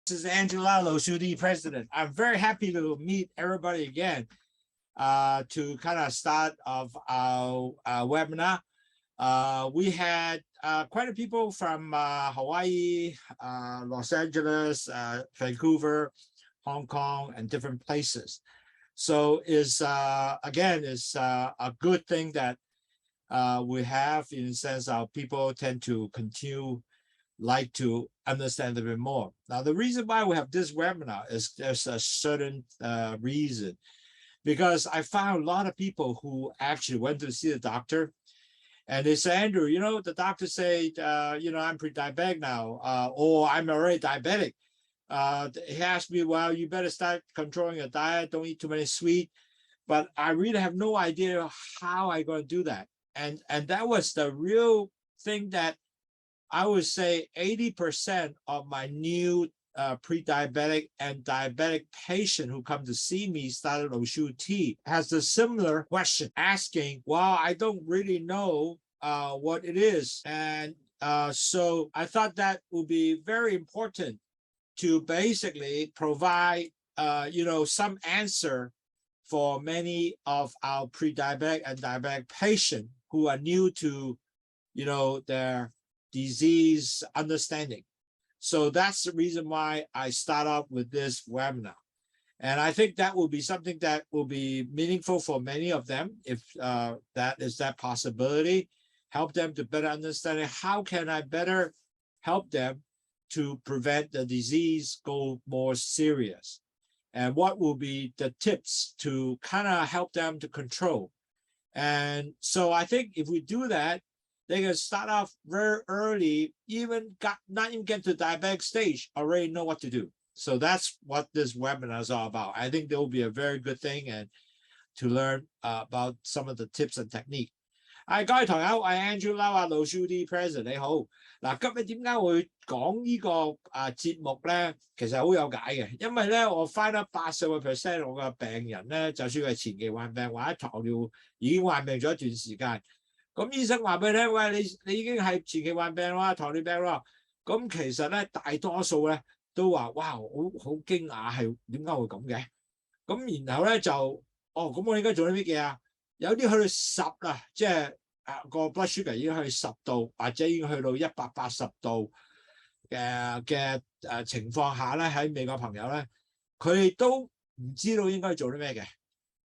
This is Angela Lowsutea, President. I'm very happy to meet everybody again to kind of start of our webinar. We had quite a people from Hawaii, Los Angeles, Vancouver, Hong Kong, and different places. So it's again, it's a good thing that we have in the sense of people tend to continue like to understand a bit more. Now, the reason why we have this webinar is there's a certain reason, because I found a lot of people who actually went to see the doctor and they say, Andrew, you know, the doctor said, you know, I'm pre-diabetic now, or I'm already diabetic. He asked me, well, you better start controlling your diet, don't eat too many sweet. But I really have no idea how I'm going to do that. And that was the real thing that I would say 80% of my new pre-diabetic and diabetic patient who come to see me started Lowsutea has a similar question asking, well, I don't really know what it is. And so I thought that would be very important to basically provide, you know, some answer for many of our pre-diabetic and diabetic patients who are new to, you know, their disease understanding. So that's the reason why I start off with this webinar. And I think that will be something that will be meaningful for many of them if that is that possibility. Help them to better understand how can I better help them to prevent the disease go more serious. And what will be the tips to kind of help them to control. And so I think if we do that, they can start off very early, not even get to the diabetic stage, already know what to do. So that's what this webinar is all about. I think there will be a very good thing and to learn about some of the tips and technique. 各位朋友，我係 Angela Lowsutea President， 你好。嗱，今日點解會講呢個節目咧？其實好有解嘅，因為咧我翻咗80%我嘅病人咧，就算係前期患病或者糖尿已經患病咗一段時間。咁醫生話俾你聽，喂，你已經係前期患病啦，糖尿病啦。咁其實咧，大多數咧都話，哇，好驚訝，係點解會咁嘅？咁然後咧就，咁我應該做啲乜嘢啊？有啲去到10啦，即係個 blood sugar 已經去10度，或者已經去到180度嘅情況下咧，喺美國朋友咧，佢哋都唔知道應該做啲咩嘅。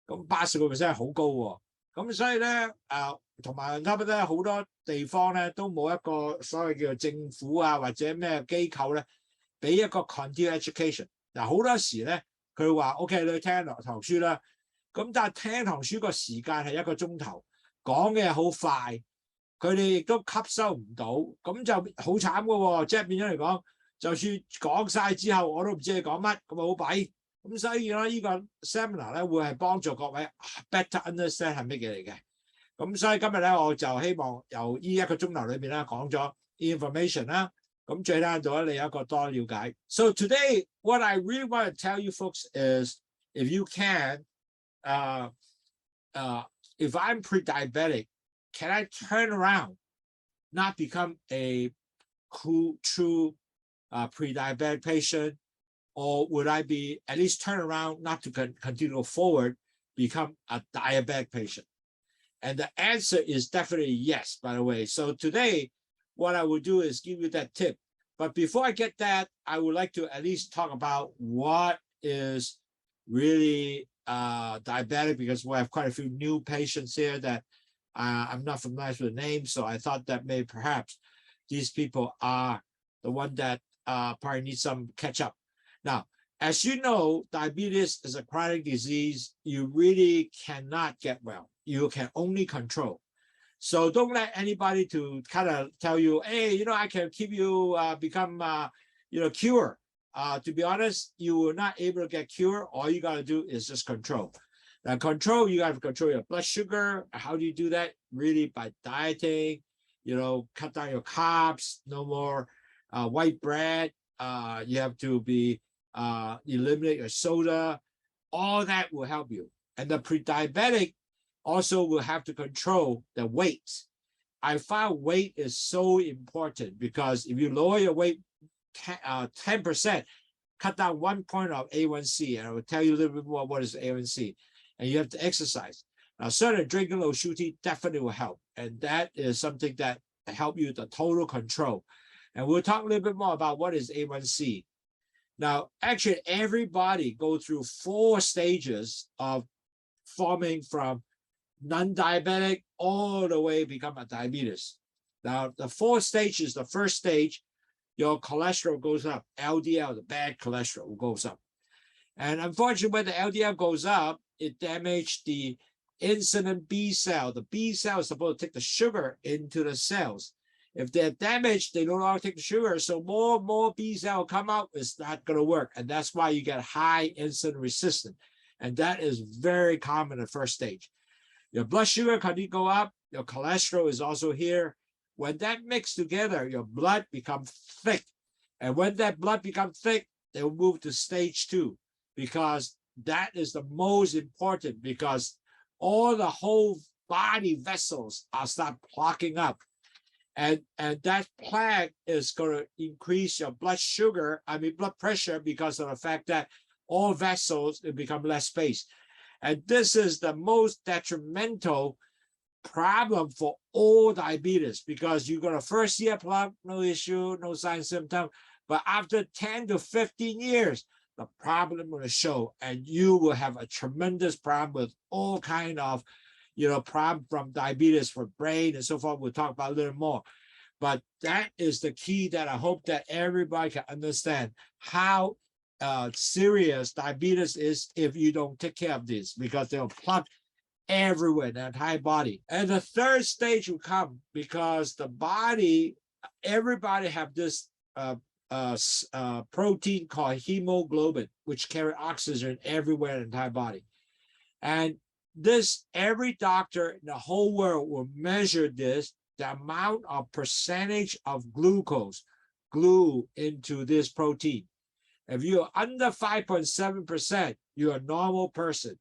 咁80%係好高喎。咁所以咧，同埋差唔多好多地方咧都冇一個所謂叫做政府啊或者咩機構咧，俾一個 continuing education。嗱，好多時咧佢話 OK， 你去聽堂書啦。咁但係聽堂書個時間係1個鐘頭，講嘅好快，佢哋亦都吸收唔到，咁就好慘嘅喎。即係變咗嚟講，就算講晒之後，我都唔知你講乜，咁好弊。咁所以咧，呢個 seminar 咧會係幫助各位 better understand 係乜嘢嚟嘅。咁所以今日咧，我就希望由呢1個鐘頭裏邊咧講咗 information 啦，咁最低限度咧你有一個多了解。So today, what I really want to tell you folks is, if you can, if I'm pre-diabetic, can I turn around, not become a true pre-diabetic patient, or would I be at least turn around, not to continue to go forward, become a diabetic patient? And the answer is definitely yes, by the way. So today, what I will do is give you that tip. But before I get that, I would like to at least talk about what is really diabetic, because we have quite a few new patients here that I'm not familiar with the name. So I thought that maybe perhaps these people are the one that probably need some catch up. Now, as you know, diabetes is a chronic disease. You really cannot get well. You can only control. So don't let anybody to kind of tell you, hey, you know, I can keep you become, you know, cure. To be honest, you will not able to get cured. All you got to do is just control. Now, control, you got to control your blood sugar. How do you do that? Really by dieting, you know, cut down your carbs, no more white bread. You have to be eliminate your soda. All that will help you. And the pre-diabetic also will have to control the weight. I found weight is so important because if you lower your weight 10%, cut down 1 point of A1C, and I will tell you a little bit more what is A1C. And you have to exercise. Now, certainly drinking Lowsutea definitely will help, and that is something that help you the total control. And we'll talk a little bit more about what is A1C. Now, actually, everybody go through 4 stages of forming from non-diabetic all the way become a diabetes. Now, the 4 stages, the first stage, your cholesterol goes up, LDL, the bad cholesterol goes up. And unfortunately, when the LDL goes up, it damages the insulin B cell. The B cell is supposed to take the sugar into the cells. If they're damaged, they no longer take the sugar. So more B cell come out, it's not going to work. And that's why you get high insulin resistance. And that is very common in the first stage. Your blood sugar can go up. Your cholesterol is also here. When that mix together, your blood becomes thick. And when that blood becomes thick, they will move to stage 2, because that is the most important, because all the whole body vessels are start clogging up. And that plaque is going to increase your blood pressure, because of the fact that all vessels will become less space. And this is the most detrimental problem for all diabetes, because you're going to first see a plaque, no issue, no sign, symptom. But after 10 to 15 years, the problem will show, and you will have a tremendous problem with all kind of, problem from diabetes for brain and so forth. We'll talk about a little more. But that is the key that I hope that everybody can understand how serious diabetes is if you don't take care of this, because they'll plug everywhere in the entire body. And the third stage will come because the body, everybody have this protein called hemoglobin, which carry oxygen everywhere in the entire body. And this, every doctor in the whole world will measure this, the amount of percentage of glucose glue into this protein. If you're under 5.7%, you're a normal person.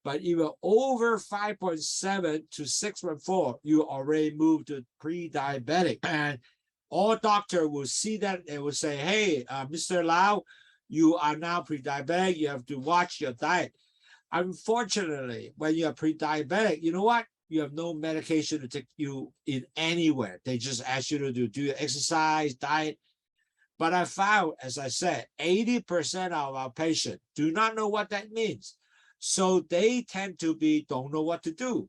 But if you're over 5.7 to 6.4, you already moved to pre-diabetic. And all doctor will see that and will say, hey, Mr. Lau, you are now pre-diabetic. You have to watch your diet. Unfortunately, when you are pre-diabetic, you know what? You have no medication to take you in anywhere. They just ask you to do exercise, diet. But I found, as I said, 80% of our patients do not know what that means. So they tend to don't know what to do.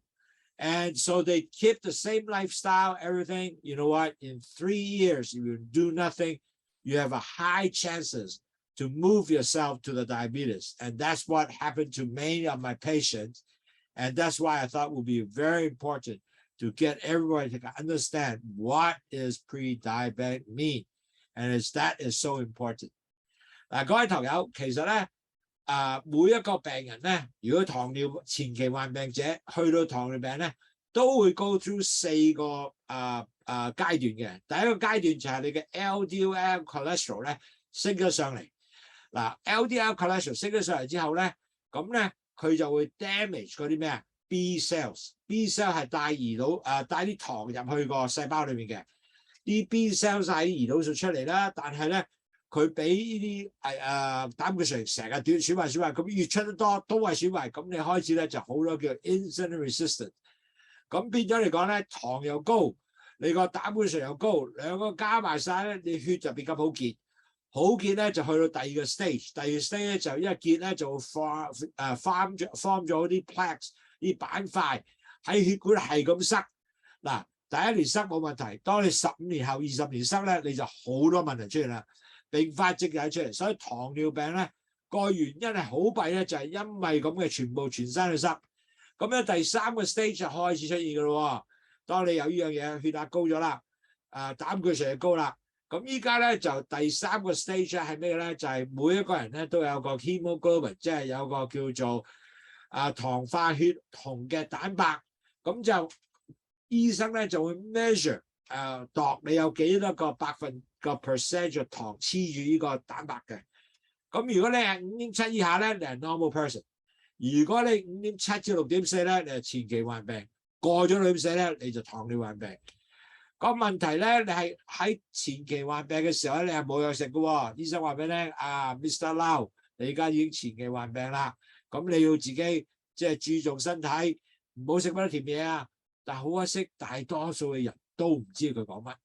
And so they keep the same lifestyle, everything. You know what? In 3 years, if you do nothing, you have a high chances to move yourself to the diabetes. And that's what happened to many of my patients. And that's why I thought it would be very important to get everybody to understand what is pre-diabetic mean. And that is so important. 嗱，各位朋友，其實咧，每一個病人咧，如果糖尿前期患病者去到糖尿病咧，都會 go through 4個階段嘅。第一個階段就係你嘅 LDL cholesterol 咧升咗上嚟。嗱 ，LDL cholesterol 升咗上嚟之後咧，咁咧佢就會 damage 嗰啲咩啊 B cells。B cell 係帶啲糖入去個細胞裏面嘅。啲 B cells 喺胰島素出嚟啦，但係咧佢俾呢啲膽固醇成日損壞，咁越出得多都係損壞，咁你開始咧就好多叫 insulin resistance。咁變咗嚟講咧，糖又高，你個膽固醇又高，兩個加埋晒咧，你血就變咁好結。好結咧就去到第二個 stage， 第二個 stage 咧就一結咧就form咗啲 plaques 啲板塊喺血管係咁塞。嗱，第一年塞冇問題，當你15年後、20年塞咧，你就好多問題出現啦，併發症就係出嚟。所以糖尿病咧個原因係好弊咧，就係因為咁嘅全身去塞。咁樣第三個 stage 就開始出現㗎咯。當你有呢樣嘢，血壓高咗啦，膽固醇又高啦。咁依家咧就第三個 stage 係咩咧？就係每一個人咧都有個 hemoglobin， 即係有個叫做糖化血紅嘅蛋白。咁就醫生咧就會 measure 度你有幾多個percent 嘅糖黐住呢個蛋白嘅。咁如果你係5.7以下咧，你係 normal person；如果你5.7至6.4咧，你係前期患病；過咗6.4咧，你就糖尿病病。個問題咧，你係喺前期患病嘅時候咧，你係冇藥食嘅喎。醫生話俾你聽，Mr. Lau，你而家已經前期患病啦，咁你要自己即係注重身體，唔好食咁多甜嘢啊。但係好可惜，大多數嘅人都唔知佢講乜。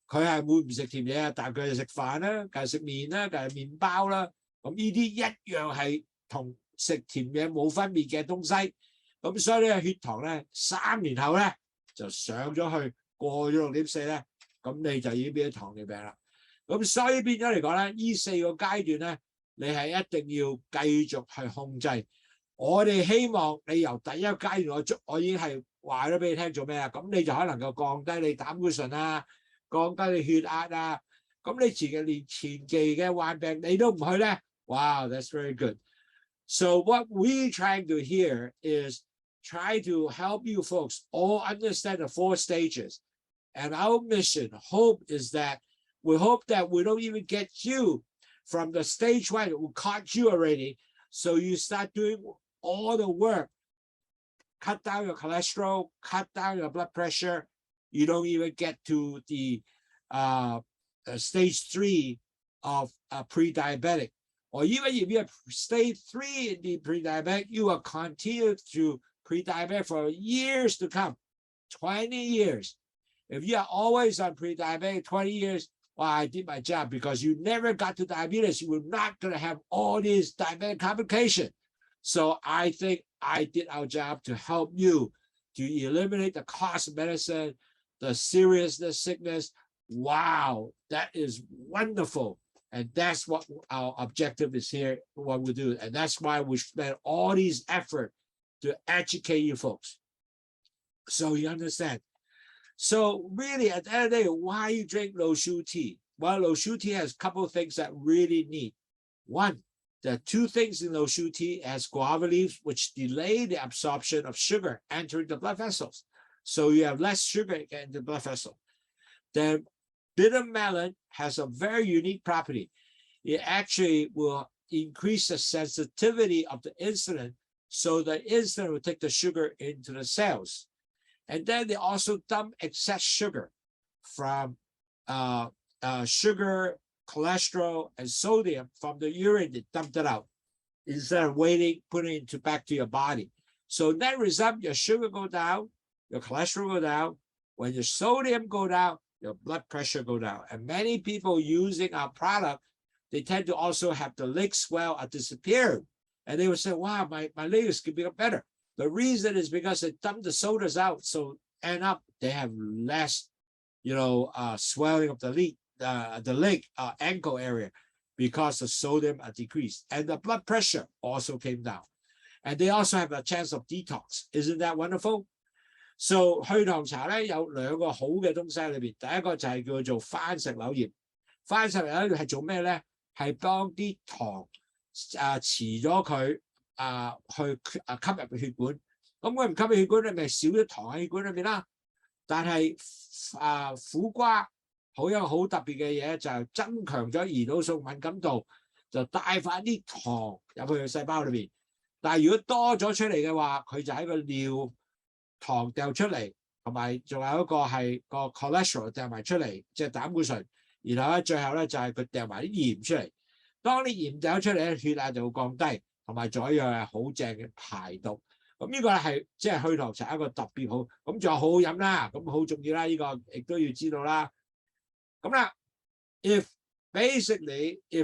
佢係會唔食甜嘢啊，但係佢係食飯啦，梗係食麵啦，梗係麵包啦。咁呢啲一樣係同食甜嘢冇分別嘅東西。咁所以呢個血糖咧3年後咧就上咗去。過咗6.4咧，咁你就已經變咗糖尿病啦。咁所以變咗嚟講咧，呢4個階段咧，你係一定要繼續去控制。我哋希望你由第一個階段我已經係話咗俾你聽做咩啊？咁你就可能夠降低你膽固醇啊，降低你血壓啊。咁你連前期嘅患病你都唔去咧，哇 ，that's very good. So what we trying to here is try to help you folks all understand the 4 stages. And our mission, hope, is that we hope that we don't even get you from the stage 1. We caught you already. So you start doing all the work. Cut down your cholesterol, cut down your blood pressure. You don't even get to the stage 3 of pre-diabetic. Or even if you're stage 3 in the pre-diabetic, you will continue to pre-diabetic for years to come, 20 years. If you are always on pre-diabetic 20 years, well, I did my job, because you never got to diabetes. You were not going to have all these diabetic complications. So I think I did our job to help you to eliminate the cost of medicine, the seriousness, sickness. Wow, that is wonderful. And that's what our objective is here, what we do. And that's why we spend all these effort to educate you folks. So you understand. So really, at the end of the day, why you drink Lowsutea tea? Well, Lowsutea tea has a couple of things that really neat. One, there are 2 things in Lowsutea tea as guava leaves, which delay the absorption of sugar entering the blood vessels. So you have less sugar in the blood vessel. Then bitter melon has a very unique property. It actually will increase the sensitivity of the insulin, so the insulin will take the sugar into the cells. And then they also dump excess sugar from sugar, cholesterol, and sodium from the urine. They dumped it out instead of waiting, putting it back to your body. So that result, your sugar go down, your cholesterol go down. When your sodium go down, your blood pressure go down. And many people using our product, they tend to also have the leg swell or disappear. And they will say, wow, my legs could become better. The reason is because they dump the sodas out, so end up they have less, swelling of the leg, ankle area, because the sodium are decreased, and the blood pressure also came down, and they also have a chance of detox. Isn't that wonderful? So 去糖茶咧有2個好嘅東西喺裏邊，第一個就係叫做番石榴葉。番石榴葉係做咩咧？係幫啲糖遲咗佢。去吸入血管，咁佢唔吸入血管，你咪少咗糖喺血管裏面啦。但係苦瓜有好特別嘅嘢，就係增強咗胰島素敏感度，就帶翻啲糖入去個細胞裏面。但係如果多咗出嚟嘅話，佢就喺個尿糖掉出嚟，同埋仲有一個係個 cholesterol 掉埋出嚟，即係膽固醇。然後咧最後咧就係佢掉埋啲鹽出嚟。當啲鹽掉出嚟咧，血壓就會降低。同埋仲有一樣係好正嘅排毒，咁呢個係即係去糖茶一個特別好，咁仲有好好飲啦，咁好重要啦，呢個亦都要知道啦。咁啦 ，if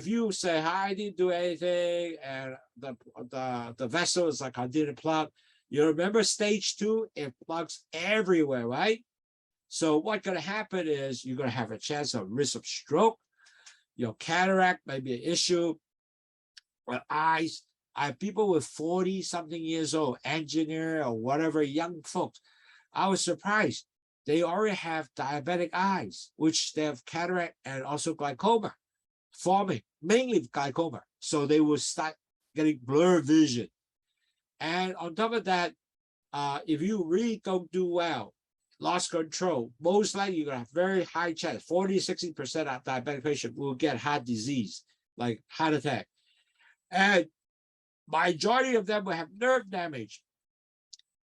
you say I didn't do anything and the vessels are continue to plug, you remember stage 2, it plugs everywhere, right? So what's going to happen is you're going to have a chance of risk of stroke, your cataract may be an issue, or eyes. I have people with 40-something years old, engineer or whatever, young folks. I was surprised. They already have diabetic eyes, which they have cataract and also glaucoma forming, mainly glaucoma. So they will start getting blurred vision. And on top of that, if you really don't do well, lost control, most likely you're going to have very high chance, 40-60% of diabetic patients will get heart disease, like heart attack. And majority of them will have nerve damage.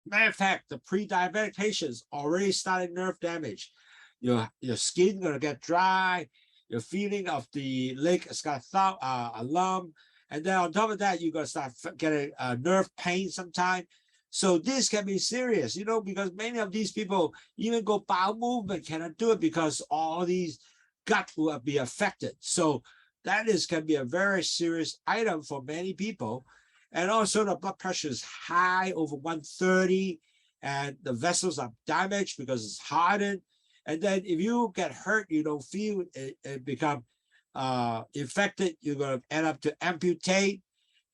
Matter of fact, the pre-diabetic patients already started nerve damage. your skin gonna get dry, your feeling of the leg is gonna a lump, and then on top of that, you're gonna start getting nerve pain sometime. So this can be serious, you know, because many of these people even go bowel movement cannot do it because all these gut will be affected. So that can be a very serious item for many people. And also the blood pressure is high, over 130, and the vessels are damaged because it's hardened. And then if you get hurt, you don't feel it become infected, you're going to end up to amputate.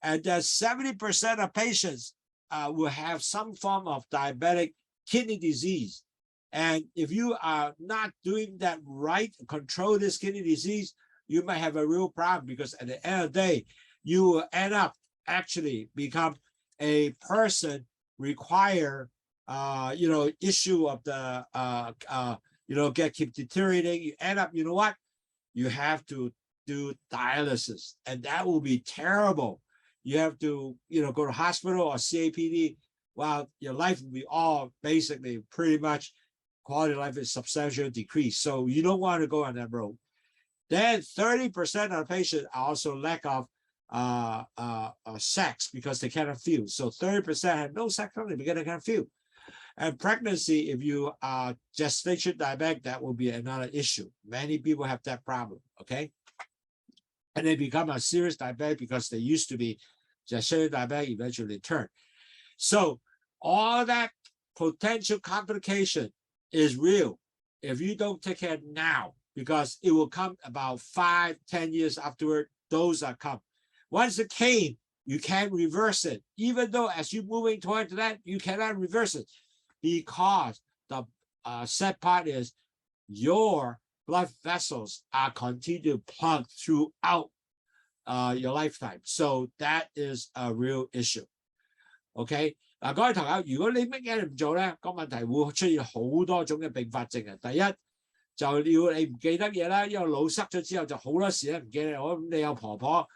And then 70% of patients will have some form of diabetic kidney disease. And if you are not doing that right, control this kidney disease, you might have a real problem, because at the end of the day, you will end up actually become a person require, issue of the, keep deteriorating. You end up, you know what? You have to do dialysis, and that will be terrible. You have to, go to hospital or CAPD. Well, your life will be all basically pretty much quality of life is substantially decreased. So you don't want to go on that road. Then 30% of the patients are also lack of sex because they cannot feel. So 30% have no sex only because they can't feel. And pregnancy, if you are gestation diabetic, that will be another issue. Many people have that problem, okay? And they become a serious diabetic because they used to be gestation diabetic, eventually turn. So all that potential complication is real if you don't take care now, because it will come about 5-10 years afterward. Those are come. Once it came, you can't reverse it. Even though as you're moving toward that, you cannot reverse it, because the sad part is your blood vessels are continued to plug throughout your lifetime. So that is a real issue. OK， 嗱，各位朋友，如果你乜嘢唔做咧，個問題會出現好多種嘅併發症啊。第一就要你唔記得嘢啦，因為腦塞咗之後就好多時咧唔記得。我你有婆婆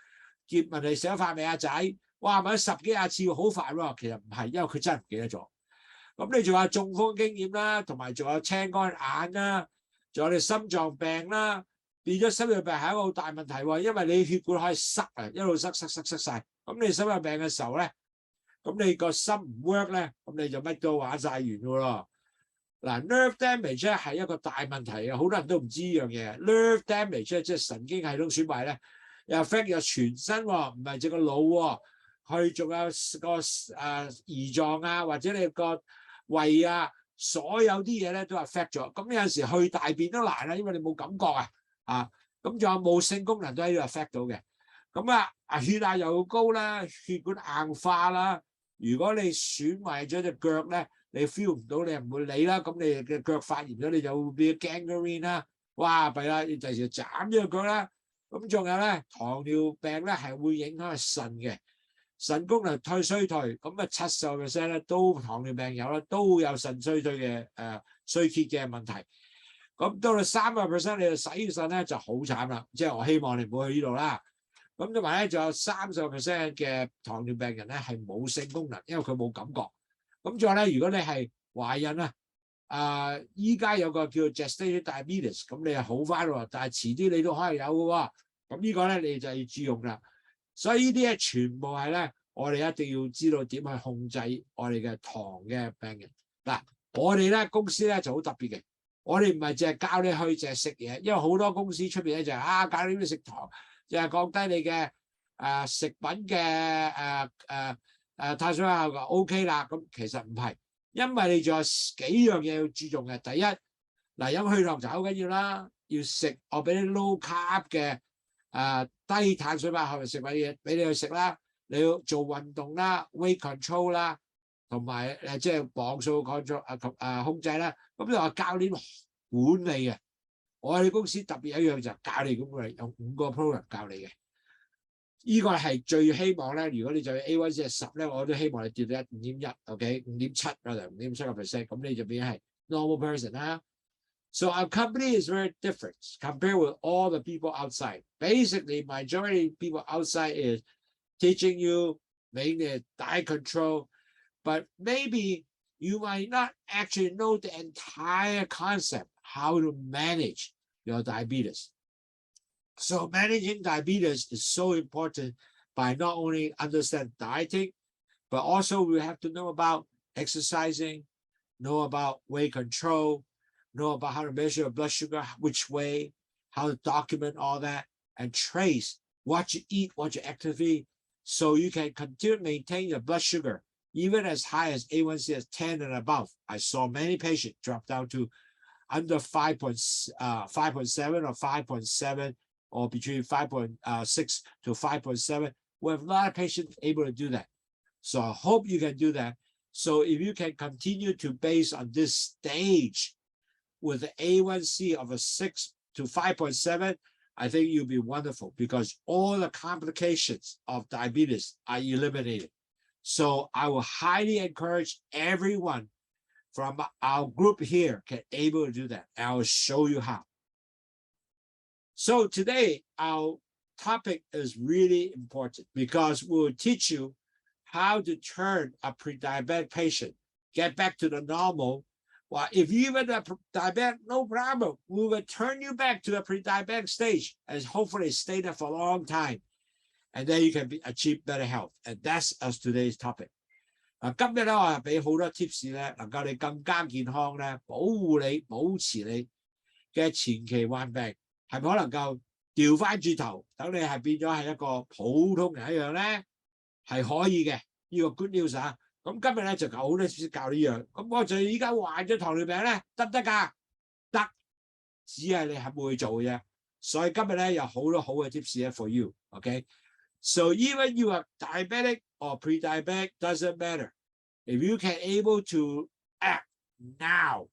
問你食咗飯未啊仔？哇，問咗10幾20次好煩喎。其實唔係，因為佢真係唔記得咗。咁你仲有中風經驗啦，同埋仲有青光眼啦，仲有你心臟病啦，變咗心臟病係一個好大問題喎，因為你血管可以塞啊，一路塞晒。咁你心臟病嘅時候咧，咁你個心唔 work 咧，咁你就乜都玩晒完㗎咯。嗱 ，nerve damage 咧係一個大問題啊，好多人都唔知呢樣嘢。nerve damage 咧即係神經系統損壞咧，又 affect 有全身喎，唔係淨個腦喎，佢仲有個胰臟啊，或者你個胃啊，所有啲嘢咧都 affect 咗。咁有陣時去大便都難啦，因為你冇感覺啊，咁仲有冇性功能都喺度 affect 到嘅。咁血壓又高啦，血管硬化啦。如果你損壞咗隻腳咧，你 feel 唔到，你唔會理啦。咁你嘅腳發炎咗，你就會變 gangrene 啦。哇，弊啦！你第時斬咗個腳啦。咁仲有咧，糖尿病咧係會影響腎嘅，腎功能衰退。咁70%咧都糖尿病有啦，都有腎衰退嘅衰竭嘅問題。咁到你30%你就洗腎咧就好慘啦。即係我希望你唔好去呢度啦。咁同埋咧，仲有30% 嘅糖尿病人咧係冇性功能，因為佢冇感覺。咁仲有咧，如果你係懷孕啊，依家有個叫 gestation diabetes， 咁你係好翻喎，但係遲啲你都可能有嘅喎。咁呢個咧你就要注意啦。所以呢啲咧全部係咧，我哋一定要知道點去控制我哋嘅糖嘅病人。嗱，我哋咧公司咧就好特別嘅，我哋唔係淨係教你去淨係食嘢，因為好多公司出邊咧就係教你點食糖。就係降低你嘅食品嘅碳水化合物 OK 啦，咁其實唔係，因為你仲有幾樣嘢要注重嘅。第一，嗱飲去糖就好緊要啦，要食我俾啲 low carb 嘅低碳水化合物食物嘢俾你去食啦，你要做運動啦 ，weight control 啦，同埋即係磅數 control 控制啦。咁就話教練管理嘅。我哋公司特別一樣就教你咁嚟，有5個 program 教你嘅。呢個係最希望咧，如果你就 A1C 係10咧，我都希望你跌到5.1 ，OK，5.7 或者5.7%，咁你就變係 normal person 啦。So our company is very different compared with all the people outside. Basically, majority people outside is teaching you mainly diet control, but maybe you might not actually know the entire concept. how to manage your diabetes. So managing diabetes is so important by not only understand dieting, but also we have to know about exercising, know about weight control, know about how to measure your blood sugar, which way, how to document all that, and trace what you eat, what you actively, so you can continue to maintain your blood sugar, even as high as A1C as 10 and above. I saw many patients drop down to under 5.7 or 5.7, or between 5.6 to 5.7. We have a lot of patients able to do that. So I hope you can do that. So if you can continue to base on this stage with the A1C of a 6 to 5.7, I think you'll be wonderful, because all the complications of diabetes are eliminated. So I will highly encourage everyone from our group here can able to do that. I will show you how. So today, our topic is really important, because we'll teach you how to turn a pre-diabetic patient, get back to the normal. Well, if you even a diabetic, no problem. We will turn you back to the pre-diabetic stage and hopefully stay there for a long time. And then you can achieve better health. And that's us today's topic. 今日咧，我係俾好多 tips 咧，能夠你更加健康咧，保護你、保持你嘅前期患病，係咪可能夠調翻轉頭，等你係變咗係一個普通人一樣咧？係可以嘅，呢個 good news 啊！咁今日咧就好多 tips 教呢樣。咁我就依家患咗糖尿病咧，得唔得㗎？得，只係你係冇去做嘅啫。所以今日咧有好多好嘅 tips 咧 for you。OK， so even you are diabetic or pre-diabetic, doesn't matter. If you can able to act now,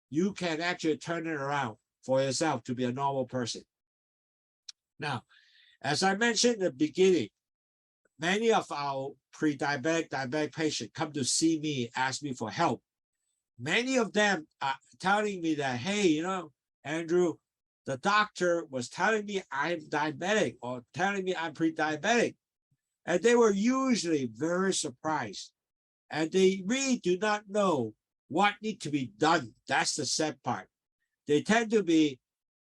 you can actually turn it around for yourself to be a normal person. Now, as I mentioned in the beginning, many of our pre-diabetic, diabetic patients come to see me, ask me for help. Many of them are telling me that, hey, you know, Andrew, the doctor was telling me I'm diabetic or telling me I'm pre-diabetic. And they were usually very surprised. And they really do not know what needs to be done. That's the sad part. They tend to be,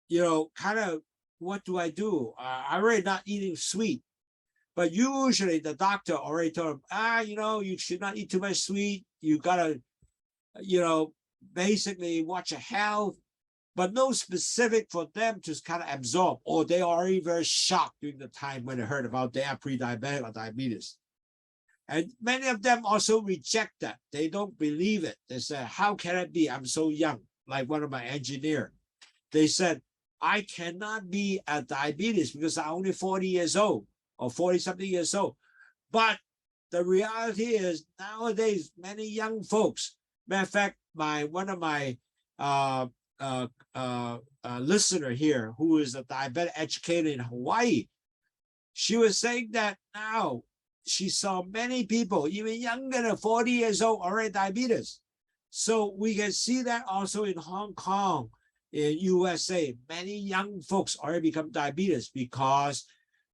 you know, kind of, what do I do? I'm already not eating sweet. But usually the doctor already told them, you know, you should not eat too much sweet. You gotta, you know, basically watch your health, but no specific for them to kind of absorb, or they are already very shocked during the time when they heard about they are pre-diabetic or diabetes. And many of them also reject that. They don't believe it. They say, how can it be? I'm so young. Like one of my engineers, they said, I cannot be a diabetes because I'm only 40 years old. Or 40-something years old. But the reality is nowadays, many young folks, matter of fact, one of my listener here, who is a diabetic educator in Hawaii, she was saying that now she saw many people, even younger than 40 years old, already diabetes. So we can see that also in Hong Kong, in USA, many young folks already become diabetes because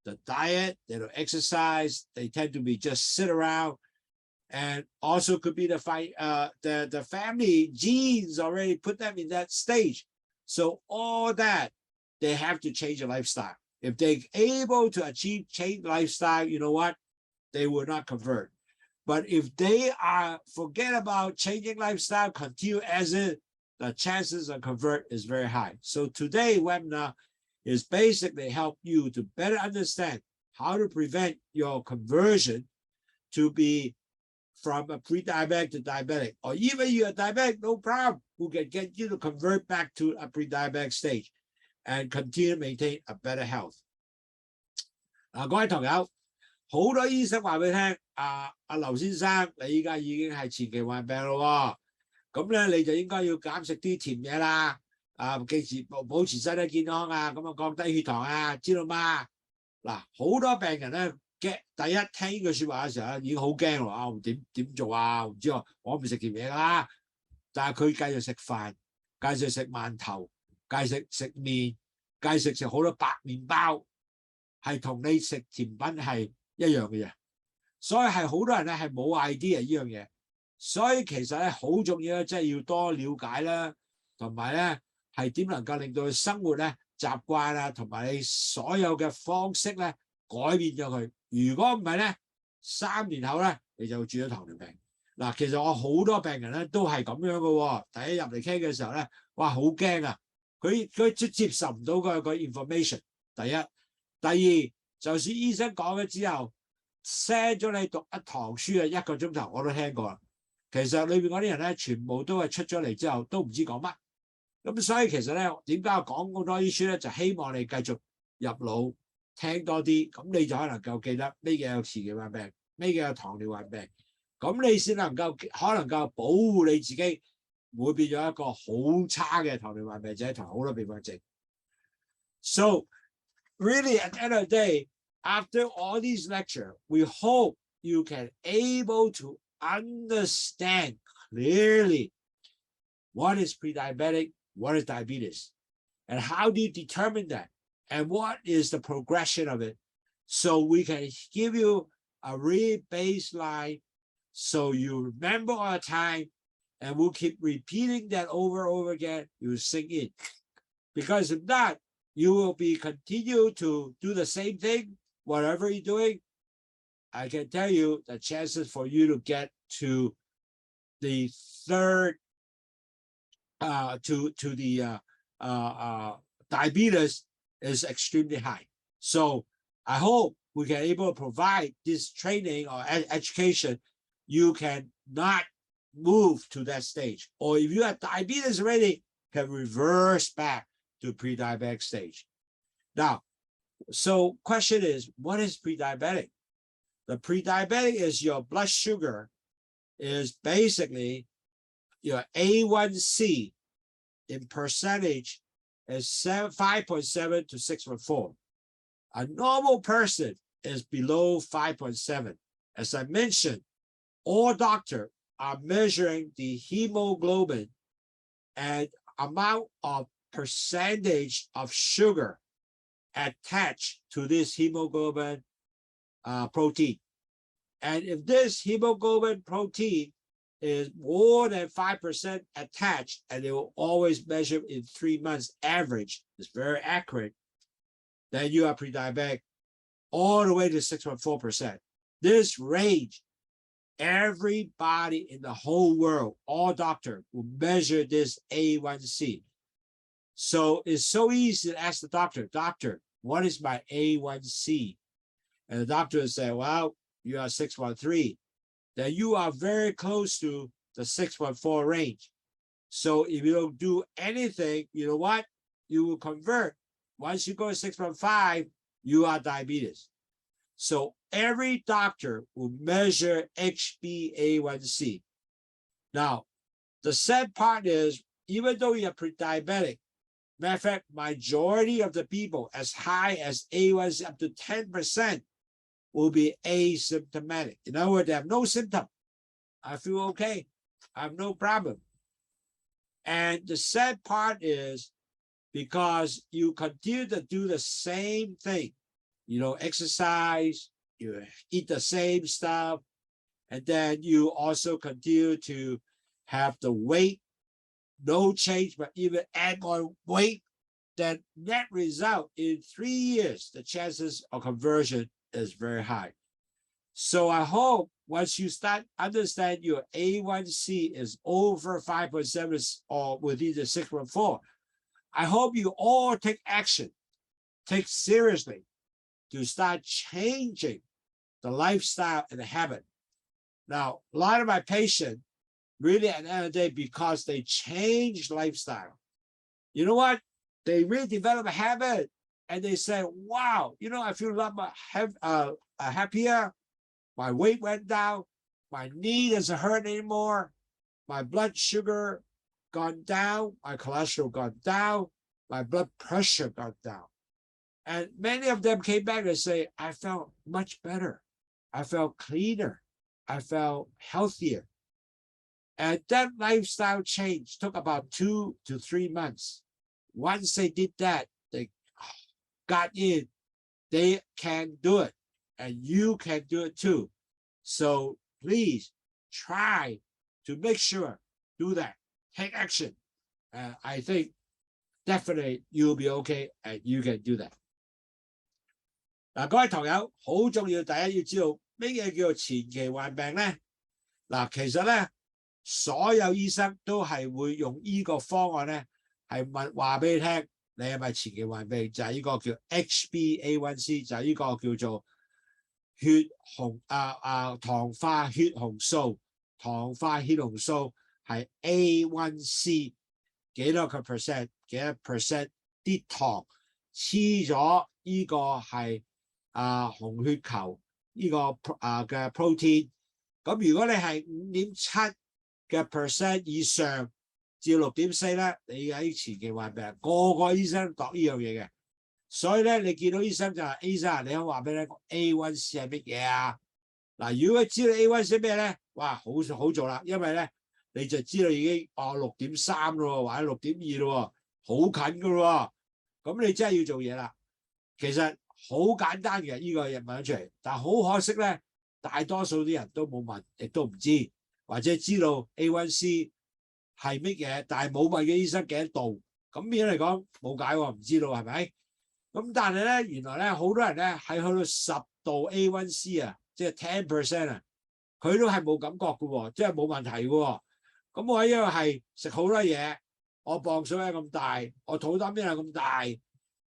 the diet, they don't exercise, they tend to be just sit around, and also could be the family genes already put them in that stage. So all that, they have to change their lifestyle. If they're able to achieve change lifestyle, you know what? They will not convert. But if they forget about changing lifestyle, continue as it, the chances of convert is very high. So today's webinar is basically help you to better understand how to prevent your conversion to be from a pre-diabetic to diabetic, or even you're diabetic, no problem. We can get you to convert back to a pre-diabetic stage and continue to maintain a better health. 各位朋友，好多醫生話俾你聽，劉先生，你依家已經係前期患病咯，咁咧你就應該要減食啲甜嘢啦。記住保持身體健康啊，咁啊降低血糖啊，知道嗎？嗱，好多病人咧第一聽呢句説話嘅時候咧，已經好驚咯，點做啊？唔知我唔食甜嘢㗎啦，但係佢繼續食飯，繼續食饅頭，繼續食麵，繼續食好多白麵包，係同你食甜品係一樣嘅嘢。所以係好多人咧係冇 idea 呢樣嘢，所以其實咧好重要咧，即係要多了解啦，同埋咧。係點能夠令到佢生活咧習慣啊，同埋你所有嘅方式咧改變咗佢。如果唔係咧，3年後咧你就會轉咗糖尿病。嗱，其實我好多病人咧都係咁樣嘅喎。第一入嚟傾嘅時候咧，哇好驚啊！佢接受唔到個 information。第一，第二，就算醫生講咗之後 send 咗你讀一堂書啊，1個鐘頭我都聽過啦。其實裏邊嗰啲人咧，全部都係出咗嚟之後都唔知講乜。咁所以其實咧，點解我講咁多啲書咧，就希望你繼續入腦聽多啲，咁你就可能夠記得咩嘅有前期患病，咩嘅有糖尿患病。咁你先能夠可能夠保護你自己，唔會變咗一個好差嘅糖尿患病者同好多併發症。So really at the end of the day, after all these lectures, we hope you can able to understand clearly what is pre-diabetic, what is diabetes, and how do you determine that, and what is the progression of it, so we can give you a real baseline so you remember all the time, and we'll keep repeating that over and over again. You will sink in. Because if not, you will be continue to do the same thing, whatever you're doing. I can tell you the chances for you to get to the third, to the diabetes is extremely high. So I hope we can able to provide this training or education. You can not move to that stage, or if you have diabetes already, can reverse back to pre-diabetic stage. Now, so question is, what is pre-diabetic? The pre-diabetic is your blood sugar is basically your A1C in percentage is 5.7 to 6.4. A normal person is below 5.7. As I mentioned, all doctors are measuring the hemoglobin and amount of percentage of sugar attached to this hemoglobin protein. And if this hemoglobin protein is more than 5% attached, and it will always measure in 3 months average, it's very accurate, then you are pre-diabetic all the way to 6.4%. This range, everybody in the whole world, all doctors will measure this A1C. So it's so easy to ask the doctor, what is my A1C? And the doctor will say, well, you are 6.3. Then you are very close to the 6.4 range. So if you don't do anything, you know what? You will convert. Once you go to 6.5, you are diabetes. So every doctor will measure HbA1c. Now, the sad part is, even though you're pre-diabetic, matter of fact, majority of the people as high as A1C up to 10% will be asymptomatic. In other words, they have no symptom. I feel okay. I have no problem. And the sad part is, because you continue to do the same thing, you know, exercise, you eat the same stuff, and then you also continue to have the weight, no change, but even add more weight, then net result in 3 years, the chances of conversion is very high. So I hope once you start understand your A1C is over 5.7 or within the 6.4, I hope you all take action, take seriously to start changing the lifestyle and the habit. Now, a lot of my patients really at the end of the day, because they change lifestyle, you know what? They really develop a habit and they say, wow, you know, I feel a lot more happier. My weight went down. My knee doesn't hurt anymore. My blood sugar gone down. My cholesterol gone down. My blood pressure got down. And many of them came back and say, I felt much better. I felt cleaner. I felt healthier. And that lifestyle change took about 2 to 3 months. Once they did that, they got in, they can do it. And you can do it too. So please try to make sure, do that, take action. I think definitely you'll be okay and you can do that。嗱，各位堂友，好重要，第一要知道咩嘢叫做前期患病咧？嗱，其實咧，所有醫生都係會用呢個方案咧，係話俾你聽，你係咪前期患病？就係呢個叫 HbA1c， 就係呢個叫做血紅糖化血紅素，糖化血紅素係 A1c 幾多個 percent？ 幾多 percent 啲糖黐咗呢個係紅血球呢個嘅 protein。咁如果你係 5.7 嘅 percent 以上至 6.4 咧，你喺前期患病，個醫生度呢樣嘢嘅。所以咧，你見到醫生就係醫生，你可以話俾你聽 A1c 係乜嘢啊？嗱，如果知道 A1c 咩咧，哇，好做啦，因為咧你就知道已經6.3咯，或者6.2咯，好近噶咯。咁你真係要做嘢啦。其實好簡單嘅呢個嘢問出嚟，但係好可惜咧，大多數啲人都冇問，亦都唔知，或者知道 A1c 係乜嘢，但係冇問嘅醫生幾多度。咁變咗嚟講冇解喎，唔知道係咪？咁但係咧，原來咧好多人咧係去到10度 A1c 啊，即係 10% 啊，佢都係冇感覺嘅喎，即係冇問題嘅喎。咁我因為係食好多嘢，我磅數係咁大，我肚腩邊係咁大，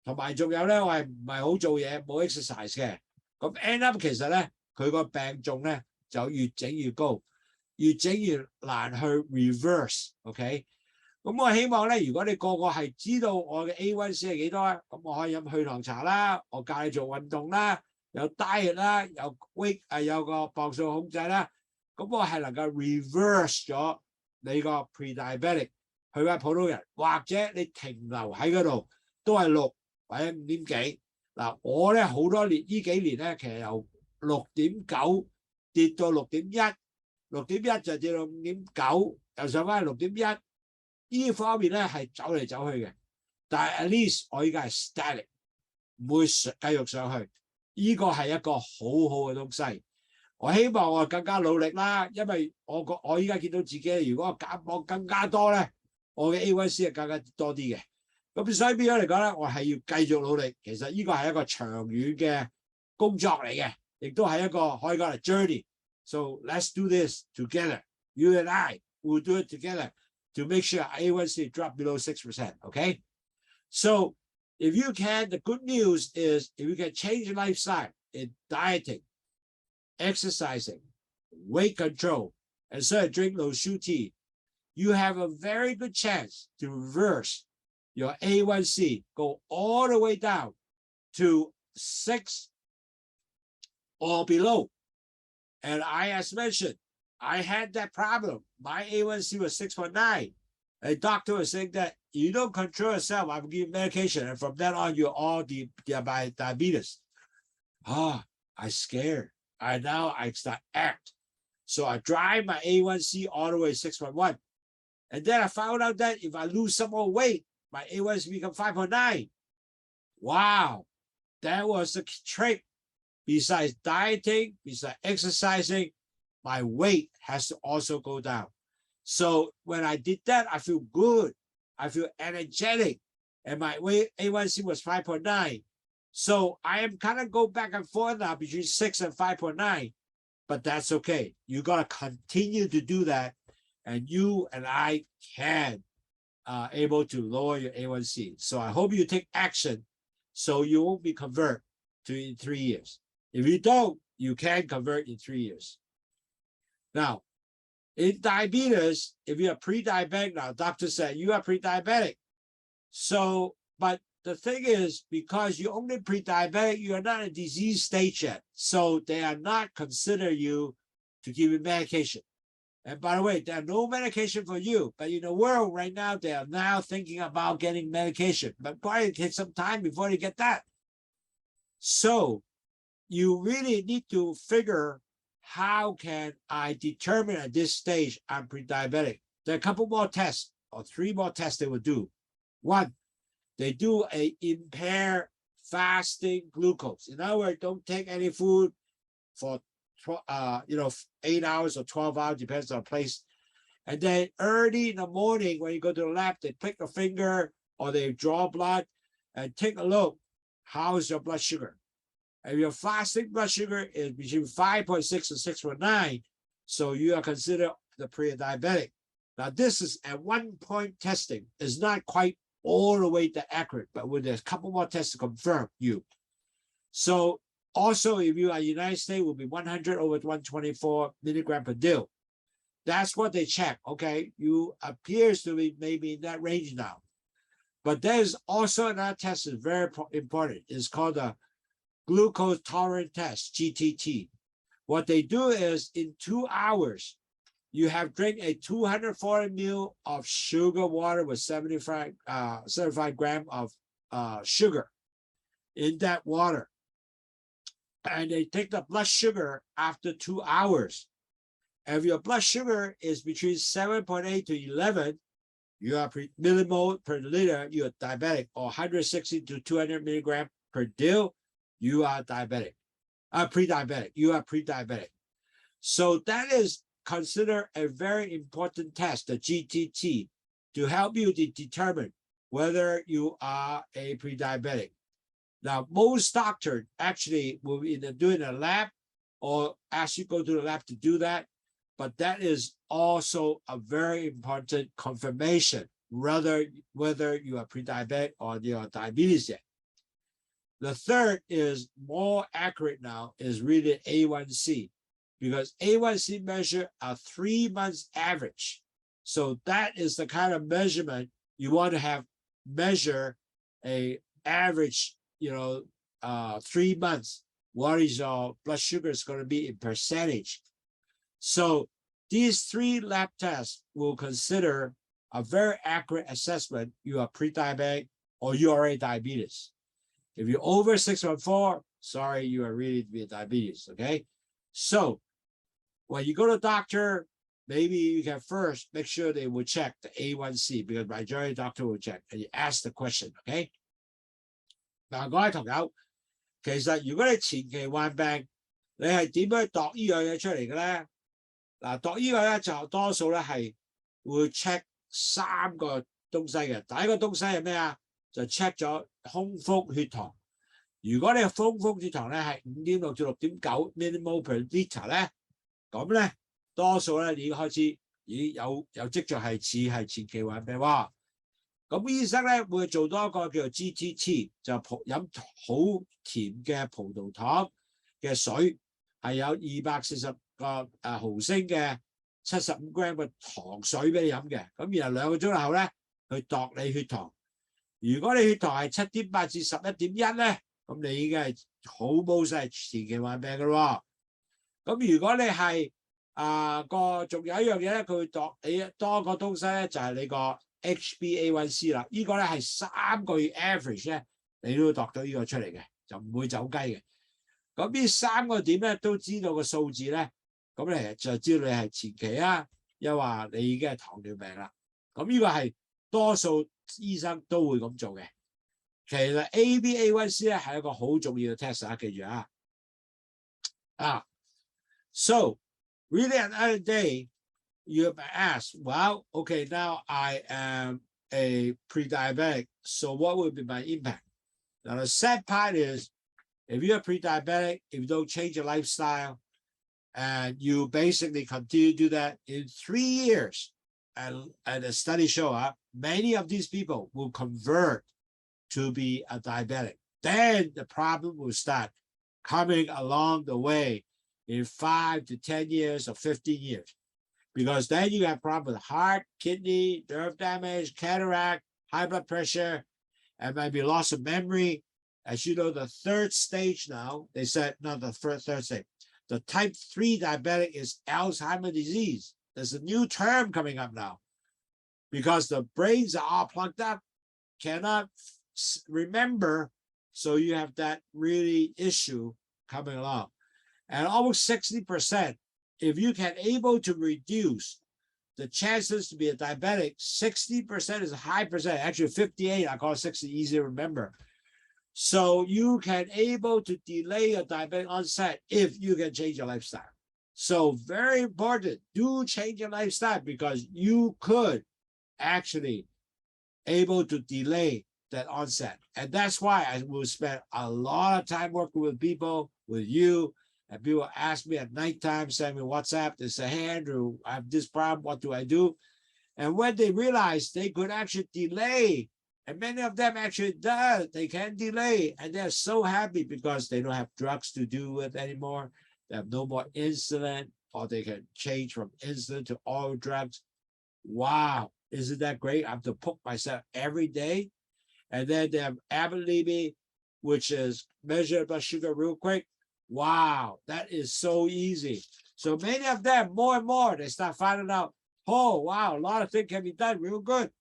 同埋仲有咧我係唔係好做嘢，冇 exercise 嘅。咁 end up 其實咧佢個病重咧就越整越高，越整越難去 reverse。OK。咁我希望咧，如果你個個係知道我嘅 A1c 係幾多咧，咁我可以飲去糖茶啦，我教你做運動啦，有 diet 啦，有 weight 有個磅數控制啦，咁我係能夠 reverse 咗你個 pre-diabetic 去翻普通人，或者你停留喺嗰度都係6或者5點幾。嗱，我咧好多年呢幾年咧，其實由6.9跌到6.1，6.1就跌到5.9，又上翻去6.1。呢方面咧係走嚟走去嘅，但係 at least 我依家係 static， 唔會繼續上去。呢個係一個好好嘅東西。我希望我更加努力啦，因為我依家見到自己，如果我減磅更加多咧，我嘅 A1c 係更加多啲嘅。咁所以變咗嚟講咧，我係要繼續努力。其實呢個係一個長遠嘅工作嚟嘅，亦都係一個可以講係 journey。So let's do this together. You and I will do it together.To make sure A1c drop below 6%, okay? So if you can, the good news is if you can change your lifestyle in dieting, exercising, weight control, and so drink Lowsutea, you have a very good chance to reverse your A1c, go all the way down to 6 or below. And as mentioned, I had that problem. My A1c was 6.9. A doctor was saying that you don't control yourself. I'm giving medication, and from then on, you're all diabetes. I'm scared. Now I start act. So I drive my A1c all the way 6.1. And then I found out that if I lose some more weight, my A1c become 5.9. Wow, that was the trick. Besides dieting, besides exercising, my weight has to also go down. So when I did that, I feel good. I feel energetic. And my A1c was 5.9. So I am kind of go back and forth now between 6 and 5.9. But that's okay. You got to continue to do that. And you and I can able to lower your A1c. So I hope you take action so you won't be convert in 3 years. If you don't, you can convert in 3 years. Now, in diabetes, if you're pre-diabetic, now doctor said you are pre-diabetic. So, but the thing is, because you're only pre-diabetic, you are not in disease stage yet. So they are not consider you to give you medication. And by the way, there are no medication for you. But in the world right now, they are now thinking about getting medication. But probably take some time before they get that. So you really need to figure, how can I determine at this stage I'm pre-diabetic? There are a couple more tests, or 3 more tests they will do. 1, they do a impaired fasting glucose. In other words, don't take any food for 8 hours or 12 hours, depends on the place. And then early in the morning, when you go to the lab, they prick your finger, or they draw blood and take a look, how's your blood sugar? If your fasting blood sugar is between 5.6 and 6.9, so you are considered the pre-diabetic. Now, this is at one point testing. It's not quite all the way that accurate, but with a couple more tests to confirm you. So also, if you are in the United States, it will be 100 over 124 milligram per dil. That's what they check. Okay, you appears to be maybe in that range now. But there's also another test that's very important. It's called the glucose tolerance test, GTT. What they do is in 2 hours, you have drink a 240 ml of sugar water with 75 grams of sugar in that water. And they take the blood sugar after 2 hours. If your blood sugar is between 7.8 to 11, you are millimole per liter, you are diabetic, or 160 to 200 milligram per dil, you are diabetic, pre-diabetic, you are pre-diabetic. So that is considered a very important test, the GTT, to help you to determine whether you are a pre-diabetic. Now, most doctors actually will either do it in a lab or ask you to go to the lab to do that. But that is also a very important confirmation, whether you are pre-diabetic or you are diabetes yet. The third is more accurate now, is really A1C, because A1C measure a 3 months average. So that is the kind of measurement you want to have, measure a average, 3 months. What is your blood sugar is going to be in percentage. So these 3 lab tests will consider a very accurate assessment. You are pre-diabetic or you are already diabetes. If you're over 6.4, sorry, you are really to be diabetes, okay? So when you go to the doctor, maybe you can first make sure they will check the A1C, because majority doctor will check, and you ask the question, okay? 嗱，各位同友，其實如果你前期患病，你係點樣度呢樣嘢出嚟嘅咧？嗱，度呢個咧就多數咧係會 check 3個東西嘅。第一個東西係咩啊？就 check 咗空腹血糖。如果你嘅空腹血糖咧係5.6至6.9 millimole per liter 咧，咁咧多數咧你已經開始已經有跡象係似係前期患病喎。咁醫生咧會做多一個叫做 GTT， 就飲好甜嘅葡萄糖嘅水，係有240個毫升嘅75 gram 嘅糖水俾你飲嘅。咁然後2個鐘後咧去度你血糖。如果你血糖係 7.8 至 11.1 咧，咁你已經係好冇晒前期患病嘅咯。咁如果你係仲有一樣嘢咧，佢會度你多個東西咧，就係你個 HbA1c 啦。呢個咧係3個月 average 咧，你都會度到呢個出嚟嘅，就唔會走雞嘅。咁呢3個點咧都知道個數字咧，咁你就知道你係前期啊，又話你已經係糖尿病啦。咁呢個係多數醫生都會咁做嘅。其實 HbA1c 咧係一個好重要嘅 test 啊，記住啊。So really another day you might ask, well, okay, now I am a pre-diabetic, so what would be my impact? Now the sad part is, if you're pre-diabetic, if you don't change your lifestyle, and you basically continue to do that in 3 years, and the studies show up, many of these people will convert to be a diabetic. Then the problem will start coming along the way in 5 to 10 years or 15 years. Because then you have problems with heart, kidney, nerve damage, cataract, high blood pressure, and maybe loss of memory. As you know, the 3rd stage now, they said, not the 3rd stage, the type 3 diabetic is Alzheimer's disease. There's a new term coming up now because the brains are all plugged up, cannot remember. So you have that really issue coming along. And almost 60%, if you can able to reduce the chances to be a diabetic, 60% is a high percent, actually 58, I call it 60, easy to remember. So you can able to delay a diabetic onset if you can change your lifestyle. So very important, do change your lifestyle because you could actually able to delay that onset. And that's why I will spend a lot of time working with people, with you, and people ask me at nighttime, send me WhatsApp, they say, hey, Andrew, I have this problem, what do I do? And when they realize they could actually delay, and many of them actually does, they can delay, and they're so happy because they don't have drugs to do it anymore. They have no more insulin, or they can change from insulin to oral drugs. Wow, isn't that great? I have to poke myself every day. And then they have ability, which is measure blood sugar real quick. Wow, that is so easy. So many of them, more and more, they start finding out, oh, wow, a lot of things can be done real good.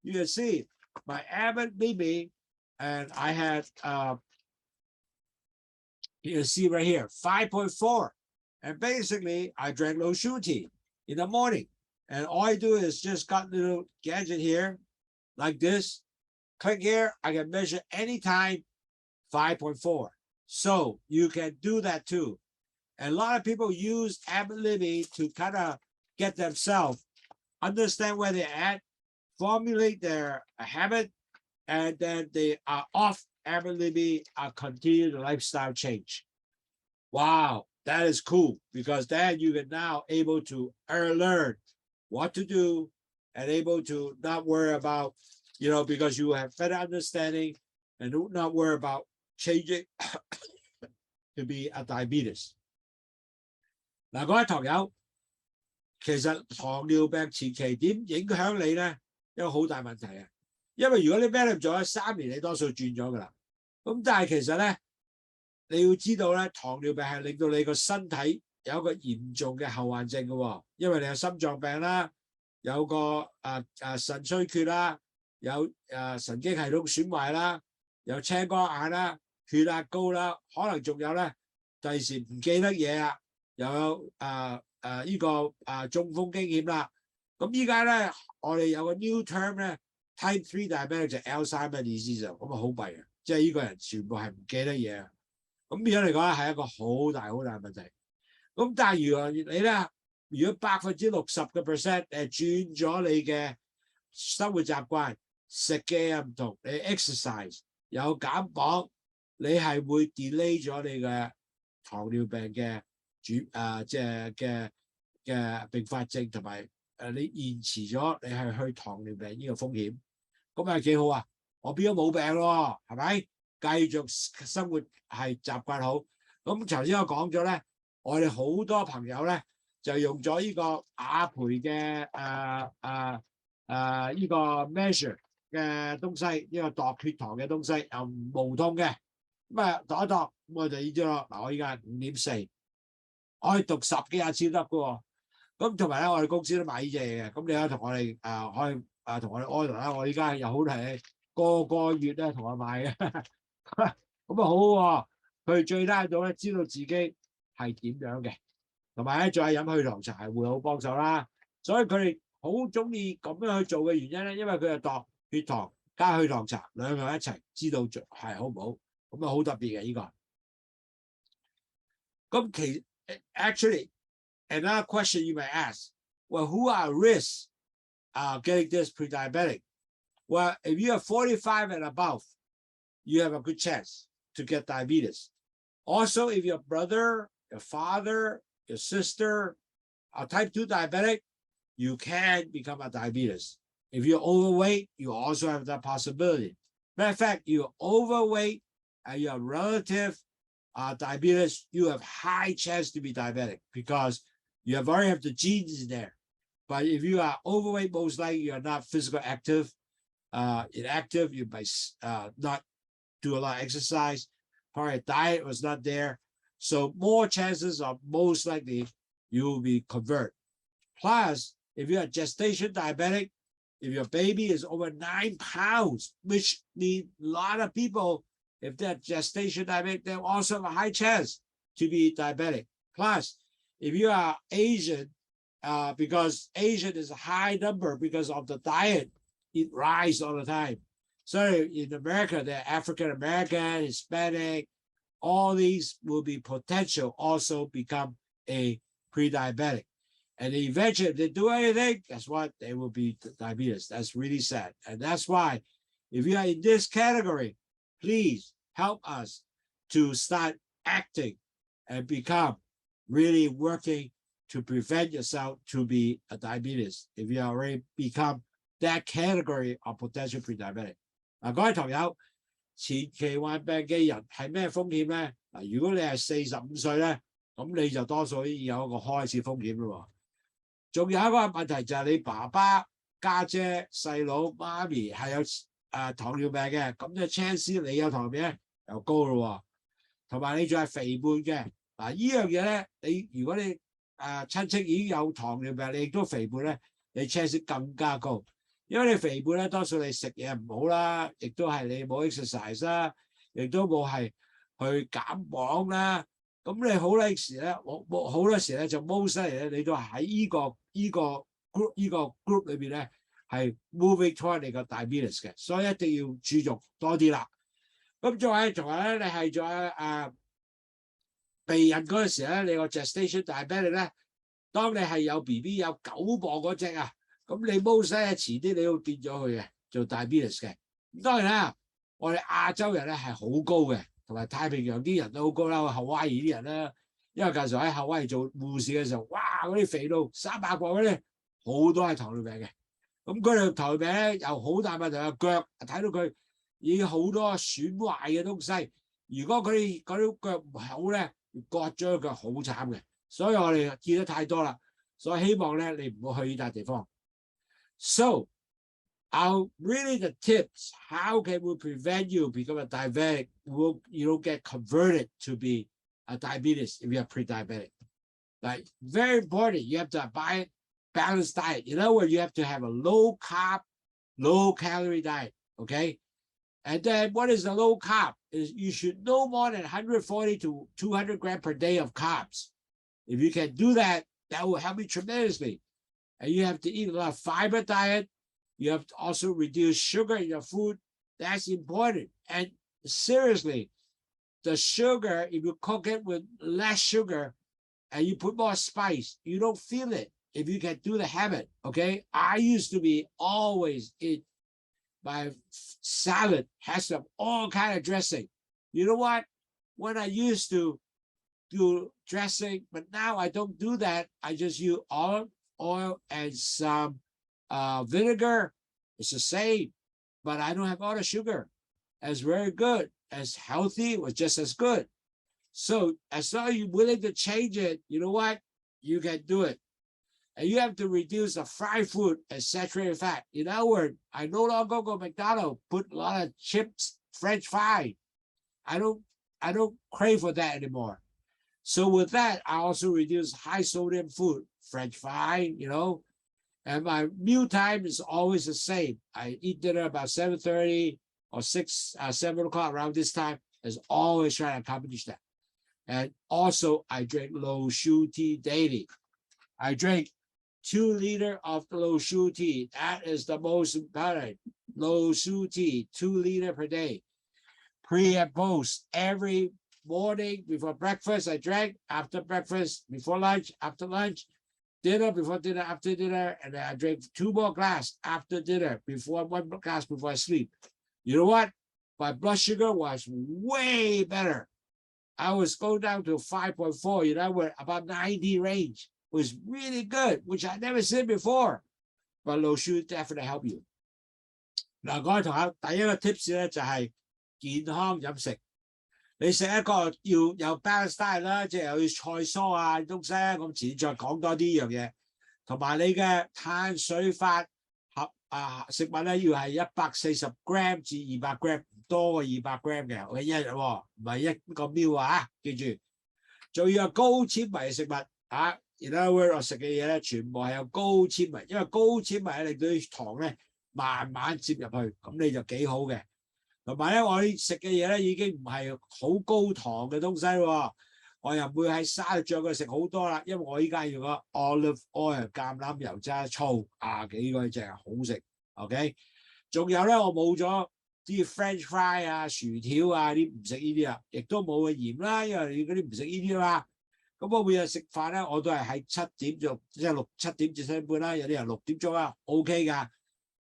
You can see my Abbott BB, and I had, you can see right here, 5.4. And basically, I drank Lowsutea in the morning. And all I do is just got a little gadget here, like this. Click here, I can measure anytime 5.4. So you can do that too. And a lot of people use ability to kind of get themselves, understand where they're at, formulate their habit, and then they are off ability, continue the lifestyle change. Wow, that is cool, because then you can now able to learn what to do and able to not worry about, because you have better understanding and do not worry about changing to be a diabetes. 嗱，各位堂友，其實糖尿病前期點影響你咧？一個好大問題啊！因為如果你 manage 咗3年，你多數轉咗噶啦。咁但係其實咧，你要知道咧，糖尿病係令到你個身體有一個嚴重嘅後患症嘅喎，因為你有心臟病啦，有個腎衰竭啦，有神經系統損壞啦，有青光眼啦，血壓高啦，可能仲有咧，第時唔記得嘢啊，又有中風經驗啦。咁依家咧，我哋有個 new term 咧 ，type 3 diabetic 就 Alzheimer disease 咁啊，好弊啊！即係呢個人全部係唔記得嘢啊。咁變咗嚟講咧，係一個好大問題。咁但係如果你咧，如果60%轉咗你嘅生活習慣，食嘅又唔同，你 exercise 有減磅，你係會 delay 咗你嘅糖尿病嘅嘅併發症，同埋你延遲咗你係去糖尿病呢個風險，咁係幾好啊！我變咗冇病咯，係咪？繼續生活係習慣好。咁頭先我講咗咧，我哋好多朋友咧就用咗呢個雅培嘅呢個 measure 嘅東西，呢個度血糖嘅東西又無痛嘅，咁啊度一度，咁我就呢啲咯。嗱，我依家5.4，我可以讀10幾廿次得嘅喎。咁同埋咧，我哋公司都買呢隻嘢嘅，咁你可以同我哋可以同我哋 order 啦。我依家又好係個月咧同我買嘅，咁啊好喎。佢最低到咧知道自己係點樣嘅，同埋咧再飲血糖茶係會好幫手啦。所以佢哋好中意咁樣去做嘅原因咧，因為佢係度血糖加血糖茶兩樣一齊，知道係好唔好，咁啊好特別嘅呢個。咁actually another question you may ask, well, who are at risk getting this pre-diabetic? Well, if you are 45 and above, you have a good chance to get diabetes. Also, if your brother, your father, your sister are type 2 diabetic, you can become a diabetes. If you're overweight, you also have that possibility. Matter of fact, you're overweight and you have relative diabetes, you have high chance to be diabetic because you already have the genes in there. But if you are overweight, most likely you are not physically active, inactive, you might not do a lot of exercise, probably diet was not there. So more chances of most likely you will be convert. Plus, if you're a gestation diabetic, if your baby is over 9 pounds, which means a lot of people, if they're gestation diabetic, they also have a high chance to be diabetic. Plus, if you are Asian, because Asian is a high number because of the diet, it rises all the time. So in America, they're African American, Hispanic, all these will be potential also become a pre-diabetic. And eventually, if they do anything, guess what? They will be diabetes. That's really sad. And that's why, if you are in this category, please help us to start acting and become really working to prevent yourself to be a diabetes if you already become that category of potential pre-diabetic. 各位朋友，前期患病嘅人係咩風險咧？如果你係45歲咧，咁你就多數已經有一個開始風險咯。仲有一個問題就係你爸爸、家姐、細佬、媽咪係有糖尿病嘅，咁就 chance 你有糖尿病咧又高咯。同埋你仲係肥胖嘅，呢樣嘢咧，如果你親戚已經有糖尿病，你亦都肥胖咧，你 chance 更加高。因為你肥胖咧，多數你食嘢唔好啦，亦都係你冇 exercise 啦，亦都冇係去減磅啦。咁你好多時咧，好多時咧就 most 咧，你都係喺依個 group 裏邊咧係 moving toward 你個 diabetes 嘅，所以一定要注重多啲啦。咁仲係咧，你係在避孕嗰陣時咧，你個 gestation diabetes 咧，當你係有 BB 有9磅嗰隻啊，咁你 most 咧遲啲你會變咗佢嘅，做 diabetes 嘅。咁當然啦，我哋亞洲人咧係好高嘅。同埋太平洋啲人都好高啦，夏威夷啲人啦，因為舊時喺夏威夷做護士嘅時候，哇！嗰啲肥到300磅嗰啲，好多係糖尿病嘅。咁佢哋糖尿病咧又好大問題，個腳睇到佢已經好多損壞嘅東西。如果佢哋嗰啲腳唔好咧，割咗個腳好慘嘅。所以我哋見得太多啦，所以希望咧你唔好去呢笪地方。So really the tips, how can we prevent you become a diabetic? You don't get converted to be a diabetes if you're pre-diabetic. Like very important, you have to buy balanced diet. In other words, you have to have a low carb, low calorie diet. Okay. And then what is the low carb? Is you should no more than 140 to 200 grams per day of carbs. If you can do that, that will help you tremendously. And you have to eat a lot of fiber diet. You have to also reduce sugar in your food. That's important. And seriously, the sugar, if you cook it with less sugar and you put more spice, you don't feel it if you can do the habit, okay? I used to be always eat my salad has to have all kind of dressing. You know what? When I used to do dressing, but now I don't do that. I just use olive oil and some vinegar. It's the same, but I don't have all the sugar. It's very good. As healthy, it was just as good. So as long as you're willing to change it, you know what? You can do it. And you have to reduce the fried food and saturated fat. In other words, I no longer go to McDonald's, put a lot of chips, French fry. I don't crave for that anymore. So with that, I also reduce high sodium food, French fry, you know. And my meal time is always the same. I eat dinner about 7:30 or 7 o'clock around this time. Is always trying to accomplish that. And also, I drink Lowsutea daily. I drink 2 liters of Lowsutea. That is the most important. Lowsutea, 2 liters per day. Pre and post. Every morning before breakfast, I drank. After breakfast, before lunch, after lunch. Dinner, before dinner, after dinner. And then I drink 2 more glasses after dinner, 1 glass before I sleep. You know what? My blood sugar was way better. I was going down to 5.4, you know, we're about 90 range. It was really good, which I never seen before. But Lowsutea definitely help you. 嗱，各位同學，第一個 tips 咧就係健康飲食。你食一個要有 balance diet 啦，即係有菜蔬啊東西啊，咁遲再講多啲呢樣嘢。同埋你嘅碳水化食物咧要係140 gram 至200 gram， 唔多過200 gram 嘅，我一日喎，唔係一個 meal 啊，記住。仲要有高纖維食物啊，然後我食嘅嘢咧全部係有高纖維，因為高纖維令到啲糖咧慢慢接入去，咁你就幾好嘅。同埋咧，我食嘅嘢咧已經唔係好高糖嘅東西喎，我又唔會喺沙律醬嗰度食好多啦，因為我依家用個 olive oil 橄欖油渣醋幾個隻好食 ，OK。仲有咧，我冇咗啲 French fry 啊、薯條啊啲唔食呢啲啦，亦都冇嘅鹽啦，因為你嗰啲唔食呢啲啦。咁我每日食飯咧，我都係喺7點即係7點至7點半啦，有啲人6點鐘啦 ，OK 㗎。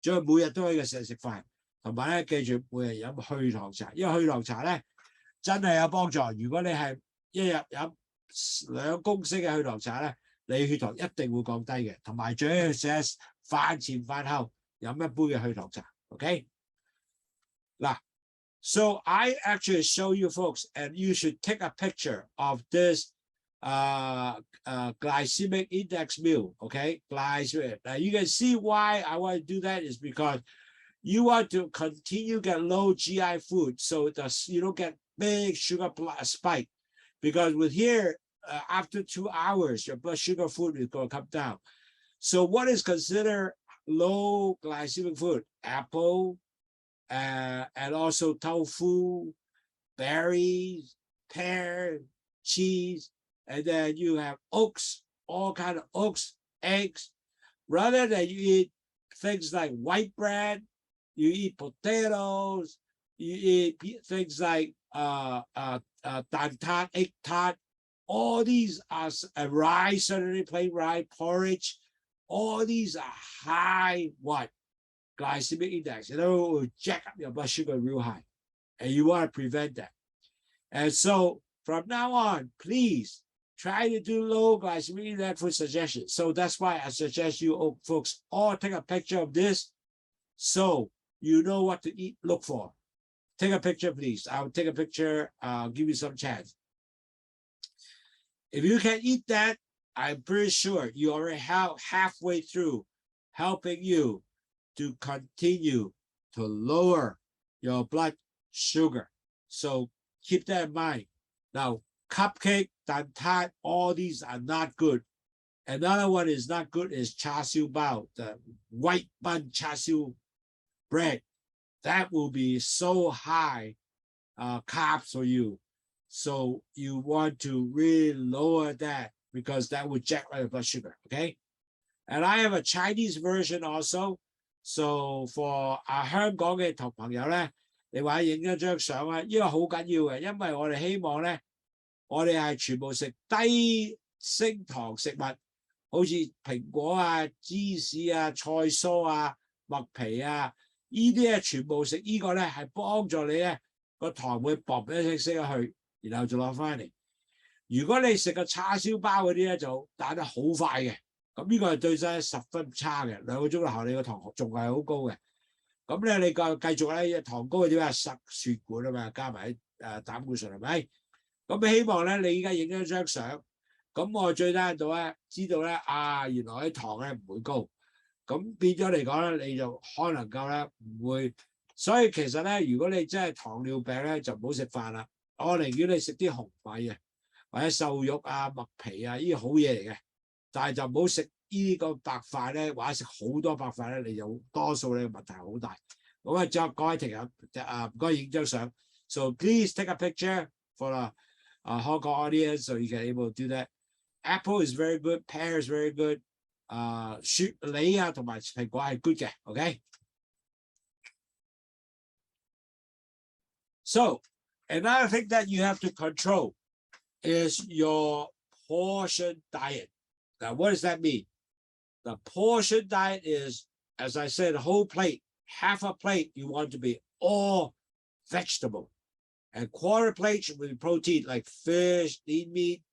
仲有每日都可以食飯，同埋咧記住每日飲去糖茶，因為去糖茶咧真係有幫助。如果你係一日飲2公升嘅去糖茶咧，你血糖一定會降低嘅。同埋最緊要食飯前飯後飲一杯嘅去糖茶 ，OK？ 嗱。So I actually show you folks, and you should take a picture of this glycemic index meal, okay? Glycemic. Now you can see why I want to do that is because you want to continue get low GI food, so you don't get big sugar spike. Because with here, after 2 hours, your blood sugar food is going to come down. So what is considered low glycemic food? Apple. And also tofu, berries, pear, cheese, and then you have oats, all kind of oats, eggs. Rather than you eat things like white bread, you eat potatoes, you eat things like dan tart, egg tart. All these are rice, certainly plain rice, porridge. All these are high what? Glycemic index, will jack up your blood sugar real high, and you want to prevent that. And so from now on, please try to do low glycemic index food suggestions. So that's why I suggest you folks all take a picture of this, so you know what to eat. Look for. Take a picture, please. I'll take a picture. I'll give you some chance. If you can eat that, I'm pretty sure you already halfway through helping you to continue to lower your blood sugar. So keep that in mind. Now, cupcake, dan tart, all these are not good. Another one is not good is char siu bao, the white bun char siu bread. That will be so high carbs for you. So you want to really lower that because that will jack up your blood sugar, okay? And I have a Chinese version also. So for 香港嘅同朋友咧，你話影一張相啊，呢個好緊要嘅，因為我哋希望咧，我哋係全部食低升糖食物，好似蘋果啊、芝士啊、菜蔬啊、麥皮啊，呢啲咧全部食呢個咧係幫助你咧個糖會嘣一聲升咗去，然後就落翻嚟。如果你食個叉燒包嗰啲咧就彈得好快嘅。咁呢個係對身10分差嘅，2個鐘後你個糖仲係好高嘅。咁咧你繼續咧糖高嘅點啊？塞血管啊嘛，加埋膽固醇係咪？咁希望咧你依家影咗張相，咁我最低限度咧知道咧原來啲糖咧唔會高，咁變咗嚟講咧你就可能夠咧唔會。所以其實咧如果你真係糖尿病咧就唔好食飯啦，我寧願你食啲紅米啊，或者瘦肉啊、麥皮啊，呢啲好嘢嚟嘅。但係就唔好食呢個白飯咧，或者食好多白飯咧，你就多數你嘅問題好大。咁啊，就各位聽友唔該影張相。So please take a picture for the Hong Kong audience so you can able to do that. Apple is very good, pear is very good. 雪梨啊同埋蘋果係 good 嘅 ，OK。So another thing that you have to control is your portion diet. Now, what does that mean? The portion diet is, as I said, a whole plate. Half a plate, you want to be all vegetable. And quarter plate should be protein, like fish, lean meat,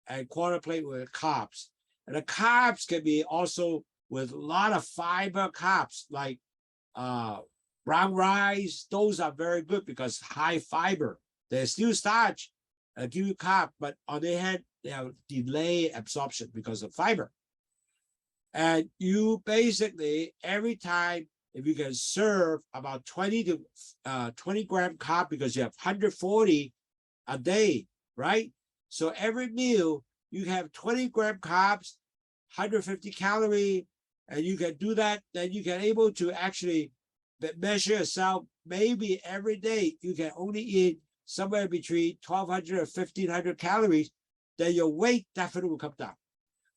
and quarter plate with carbs. And the carbs can be also with a lot of fiber carbs, like brown rice. Those are very good because high fiber. They're still starch, give you carb, but on the other hand, they have delay absorption because of fiber. And you basically, every time, if you can serve about 20 gram carb because you have 140 a day, right? So every meal, you have 20 gram carbs, 150 calories, and you can do that, then you can able to actually measure yourself. Maybe every day you can only eat somewhere between 1,200 and 1,500 calories, then your weight definitely will come down,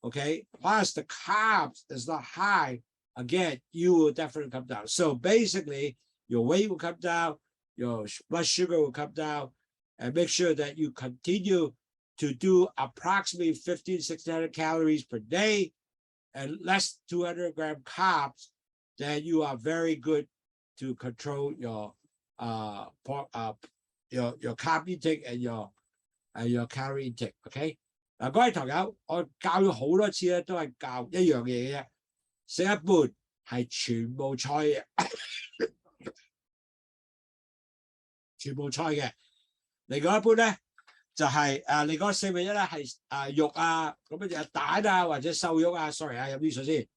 okay? Plus the carbs is not high, again, you will definitely come down. So basically, your weight will come down, your blood sugar will come down, and make sure that you continue to do approximately 1,500 to 1,600 calories per day and less 200 gram carbs, then you are very good to control your carb intake and your calorie intake. OK， 嗱，各位朋友，我教咗好多次咧，都係教一樣嘢嘅啫，食一半係全部菜嘅，全部菜嘅。另外一半咧就係你嗰4分1咧係肉啊，咁樣就蛋啊或者瘦肉啊 ，sorry 啊，飲啲水先。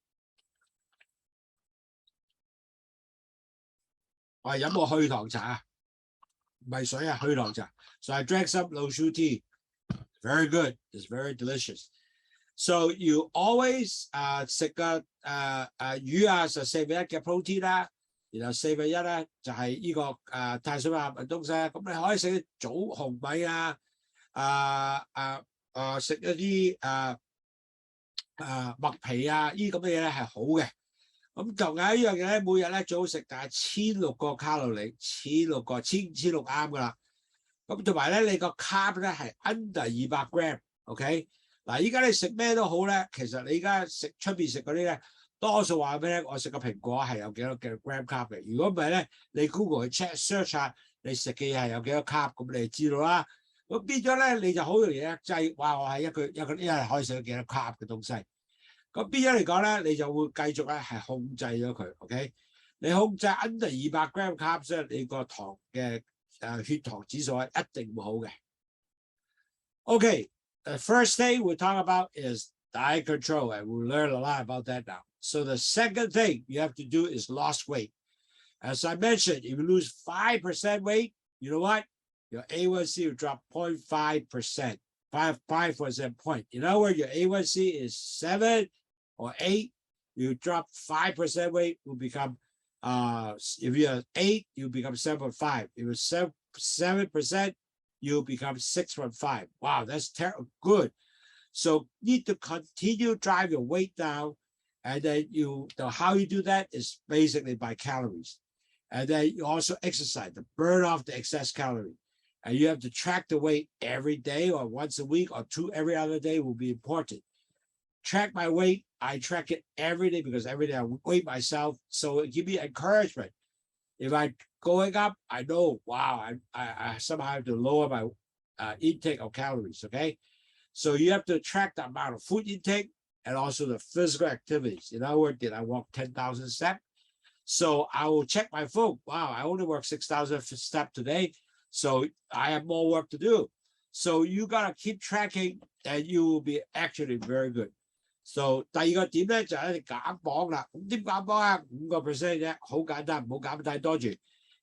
我係飲個去糖茶，唔係水啊，去糖茶。So I drank some Lowsutea. Very good. It's very delicious. So you always 食個魚啊，就4分1嘅 protein 啦，然後4分1咧就係呢個碳水化合物東西。咁你可以食啲棗紅米啊，食一啲麥皮啊，呢啲咁嘅嘢咧係好嘅。咁同樣一樣嘢咧，每日咧最好食但係1600個卡路里，1600個1600啱噶啦。咁同埋咧，你個 carb 咧係 under 200 gram。OK， 嗱，依家你食咩都好咧，其實你而家食出邊食嗰啲咧，多數話俾你聽，我食個蘋果係有幾多嘅 gram carb 嘅。如果唔係咧，你 Google 去 search 下你食嘅嘢係有幾多 carb，咁你就知道啦。咁變咗咧，你就好容易咧計話我係一日可以食到幾多 carb 嘅東西。咁變咗嚟講咧，你就會繼續咧係控制咗佢。OK， 你控制 under 200 gram carbs 咧，你個糖嘅血糖指數係一定會好嘅。Okay, the first thing we talk about is diet control, and we'll learn a lot about that now. So the second thing you have to do is lost weight. As I mentioned, if you lose 5% weight, you know what? Your A1C will drop 0.5%, 5% point. In other words, your A1C is 7 or 8. You drop 5% weight, will become if you're 8, you become 7.5. If you're 7%, you become 6.5. Wow, that's good. So need to continue drive your weight down, and then how you do that is basically by calories. And then you also exercise to burn off the excess calorie. And you have to track the weight every day or once a week or every other day will be important. Track my weight. I track it every day because every day I weigh myself. So it gives me encouragement. If I'm going up, I know, wow, I somehow have to lower my intake of calories, okay? So you have to track the amount of food intake and also the physical activities. In other words, did I walk 10,000 steps? So I will check my phone. Wow, I only worked 6,000 steps today. So I have more work to do. So you got to keep tracking and you will be actually very good. So 第二個點咧就係減磅啦。咁點減磅啊？5% 啫，好簡單，唔好減太多住。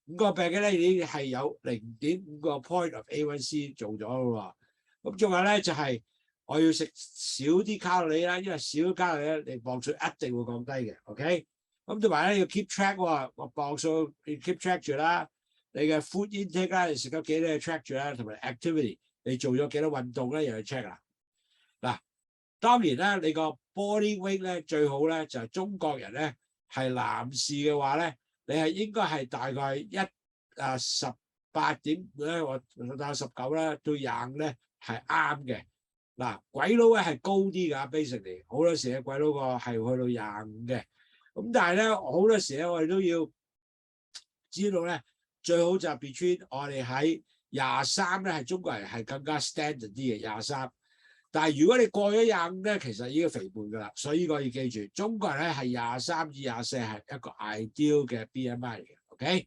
5個病嘅咧已經係有0.5個 point of A1C 做咗咯喎。咁仲有咧就係我要食少啲卡路里啦，因為少啲卡路里咧，你磅數一定會降低嘅。OK， 咁同埋咧要 keep track 喎，個磅數要 keep track 住啦。你嘅 food intake 啦，你食咗幾多 track 住啦，同埋 activity 你做咗幾多運動咧，又要 check 啦。嗱。當然啦，你個 body weight 咧最好咧就係中國人咧係男士嘅話咧，你係應該係大概18.5咧，或到19啦，到25咧係啱嘅。嗱，鬼佬咧係高啲㗎 ，basically 好多時咧鬼佬個係去到25嘅。咁但係咧好多時咧我哋都要知道咧，最好就係 between 我哋喺23咧係中國人係更加 standard 啲嘅23。但係如果你過咗25咧，其實已經肥胖㗎啦，所以呢個要記住，中國人咧係23至24係一個 ideal 嘅 BMI 嚟嘅 ，OK？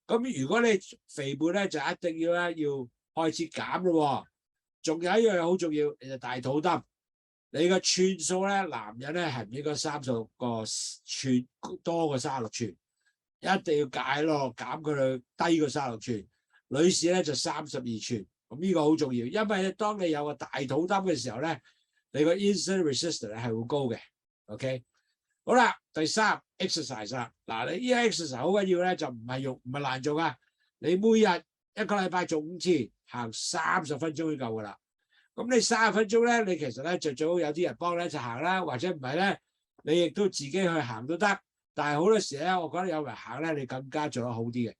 咁如果你肥胖咧，就一定要開始減咯。仲有一樣嘢好重要，你就大肚墩。你個寸數咧，男人咧係唔應該36個寸多過36寸，一定要戒咯，減佢去低過36寸。女士咧就32寸。咁呢個好重要，因為咧，當你有個大肚墩嘅時候咧，你個 insulin resistance 係會高嘅。OK， 好啦，第3 exercise 啦。嗱，你呢個 exercise 好緊要咧，就唔係難做噶。你每日一個禮拜做5次，行30分鐘就夠㗎啦。咁你30分鐘咧，你其實咧就最好有啲人幫你一齊行啦，或者唔係咧，你亦都自己去行都得。但係好多時咧，我覺得有人行咧，你更加做得好啲嘅。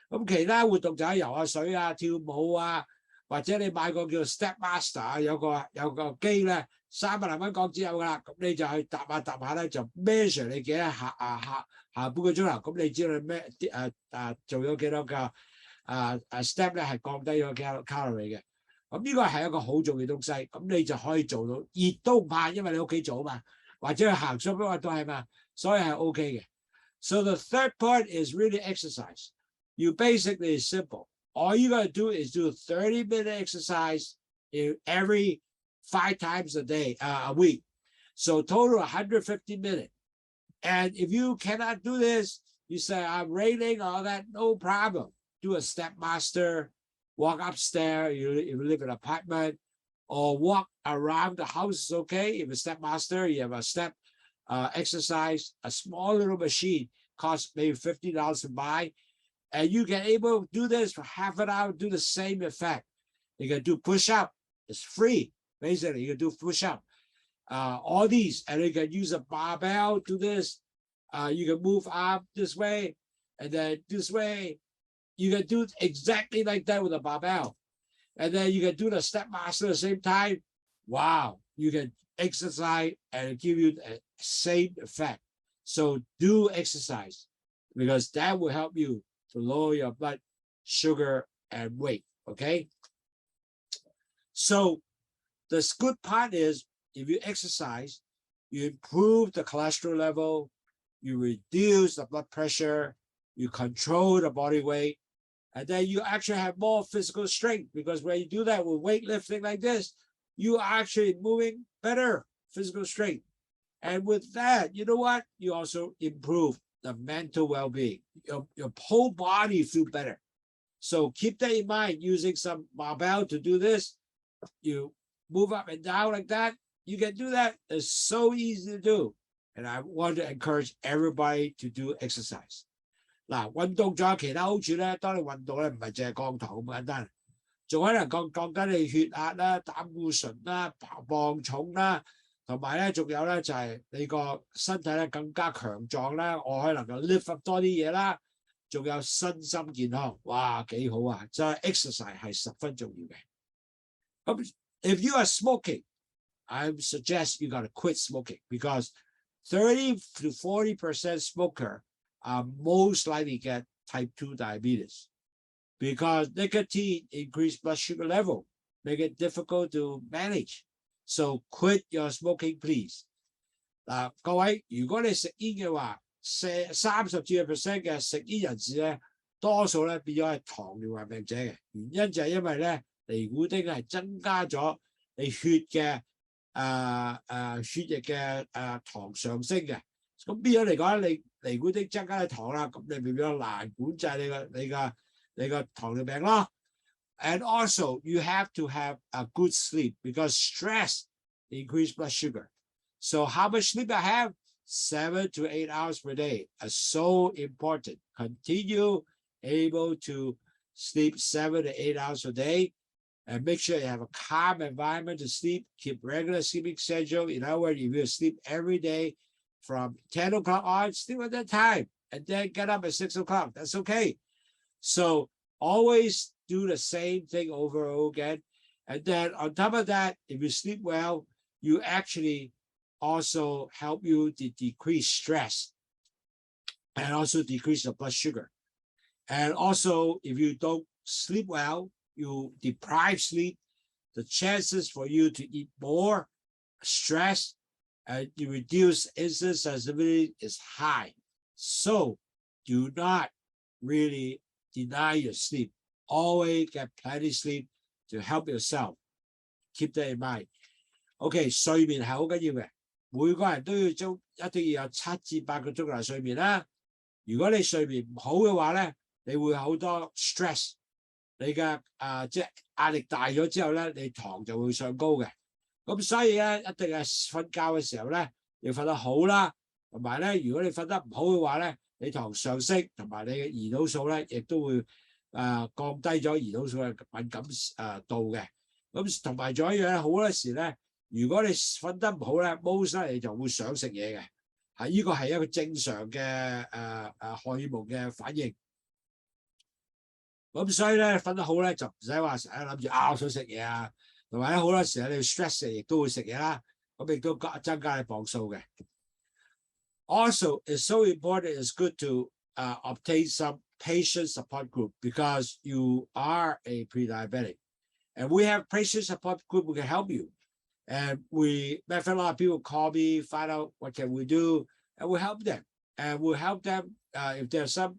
咁其他活動就係游下水啊、跳舞啊。或者你買個叫 Step Master 有個機咧，30零蚊港紙有噶啦，咁你就去搭下咧，就 measure 你幾多下半個鐘頭，咁你知道咩做咗幾多個step 咧，係降低咗幾多 calorie 嘅。咁呢個係一個好重要東西，咁你就可以做到，熱都唔怕，因為你屋企做嘛，或者去行 shopping 都係嘛，所以係 OK 嘅。So the third part is really exercise. You basically is simple. All you gotta do is do 30-minute exercise in every 5 times a week. So total 150 minutes. And if you cannot do this, you say, I'm raining, all that, no problem. Do a step master, walk upstairs, if you live in an apartment, or walk around the house is okay. If a step master, you have a step exercise, a small little machine, costs maybe $50 to buy. And you can able to do this for half an hour, do the same effect. You can do push-up. It's free. Basically, you can do push-up. All these, and you can use a barbell, do this. You can move arm this way, and then this way. You can do exactly like that with a barbell. And then you can do the step master at the same time. Wow, you can exercise and give you the same effect. So do exercise, because that will help you to lower your blood sugar and weight, okay? So the good part is, if you exercise, you improve the cholesterol level, you reduce the blood pressure, you control the body weight, and then you actually have more physical strength, because when you do that with weightlifting like this, you are actually moving better physical strength. And with that, you know what? You also improve the mental well-being. Your whole body feel better. So keep that in mind, using some barbell to do this. You move up and down like that. You can do that. It's so easy to do. And I want to encourage everybody to do exercise. 嗱，運動仲有其他好處咧。當你運動咧，唔係淨係降糖咁簡單，仲可能降低你血壓啦、膽固醇啦、磅重啦，同埋咧仲有咧就係你個身體咧更加強壯啦，我可以能夠 lift up 多啲嘢啦，仲有身心健康，哇幾好啊！就係 exercise 係十分重要嘅。咁 if you are smoking, I suggest you gotta quit smoking, because 30 to 40% smoker are most likely get type 2 diabetes, because nicotine increase blood sugar level, make it difficult to manage. So quit your smoking, please. 嗱，各位，如果你食煙嘅話，30至40% 嘅食煙人士咧，多數咧變咗係糖尿病病者嘅。原因就係因為咧尼古丁係增加咗你血嘅血液嘅糖上升嘅。咁變咗嚟講，你尼古丁增加嘅糖啦，咁你咪比較難管制你個糖尿病咯。And also, you have to have a good sleep, because stress increases blood sugar. So how much sleep I have? 7 to 8 hours per day is so important. Continue able to sleep 7 to 8 hours a day, and make sure you have a calm environment to sleep. Keep regular sleeping schedule. In other words, if you sleep every day from 10 o'clock on, sleep at that time, and then get up at 6 o'clock. That's okay. So always do the same thing over and over again. And then on top of that, if you sleep well, you actually also help you to decrease stress and also decrease the blood sugar. And also, if you don't sleep well, you deprive sleep, the chances for you to eat more, stress, and you reduce insulin sensitivity is high. So do not really deny your sleep. Always get plenty of sleep to help yourself. Keep that in mind. OK， 睡眠係好緊要嘅，每個人都要一定要有7至8個鐘頭睡眠啦。如果你睡眠唔好嘅話咧，你會好多 stress， 你嘅即係壓力大咗之後咧，你糖就會上高嘅。咁所以咧，一定係瞓覺嘅時候咧，要瞓得好啦。同埋咧，如果你瞓得唔好嘅話咧，你糖上升，同埋你嘅胰島素咧，亦都會降低咗胰島素嘅敏感度嘅。咁同埋仲有一樣好多時咧，如果你瞓得唔好咧 ，most 你就會想食嘢嘅。呢個係一個正常嘅荷爾蒙嘅反應。咁所以咧瞓得好咧就唔使話成日諗住我想食嘢啊，同埋咧好多時候你 stress 亦都會食嘢啦，咁亦都增加你磅數嘅。Also, it's so important. It's good to obtain some patient support group because you are a pre-diabetic, and we have patient support group who can help you. And matter of fact, a lot of people call me, find out what can we do, and we'll help them. And we'll help them if there's some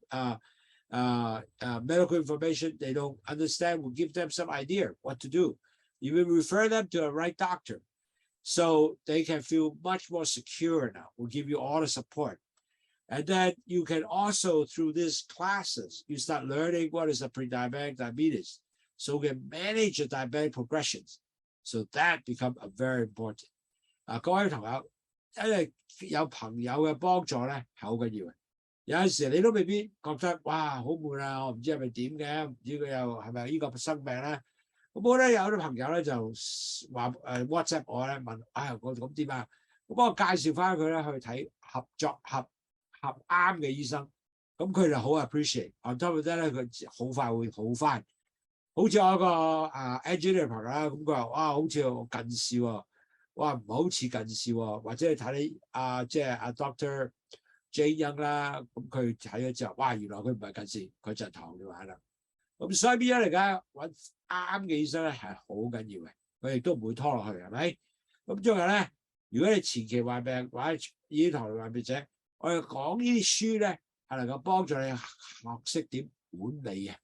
medical information they don't understand. We'll give them some idea what to do. You will refer them to a right doctor, so they can feel much more secure now. We'll give you all the support. And then you can also, through these classes, you start learning what is a pre-diabetic diabetes, so you can manage the diabetic progressions. So that becomes very important. 各位朋友，因為有朋友嘅幫助咧係好緊要嘅。有陣時你都未必覺得哇好悶啊，我唔知係咪點嘅，唔知佢又係咪呢個生病咧。咁我咧有啲朋友咧就話WhatsApp 我咧問，我咁點啊？咁我介紹翻佢咧去睇合啱嘅醫生，咁佢就好 appreciate。on top of that 咧，佢好快會好翻。好似我個engineer 朋友啦，咁佢話哇好似近視喎，哇唔好似近視喎，或者你睇即係Dr. Jane Young 啦，咁佢睇咗之後，哇原來佢唔係近視，佢就係糖尿病啦。咁所以變咗嚟講，揾啱嘅醫生咧係好緊要嘅，佢亦都唔會拖落去，係咪？咁仲有咧，如果你前期患病或者已經糖尿病患者，我哋講呢啲書咧係能夠幫助你學識點管理嘅。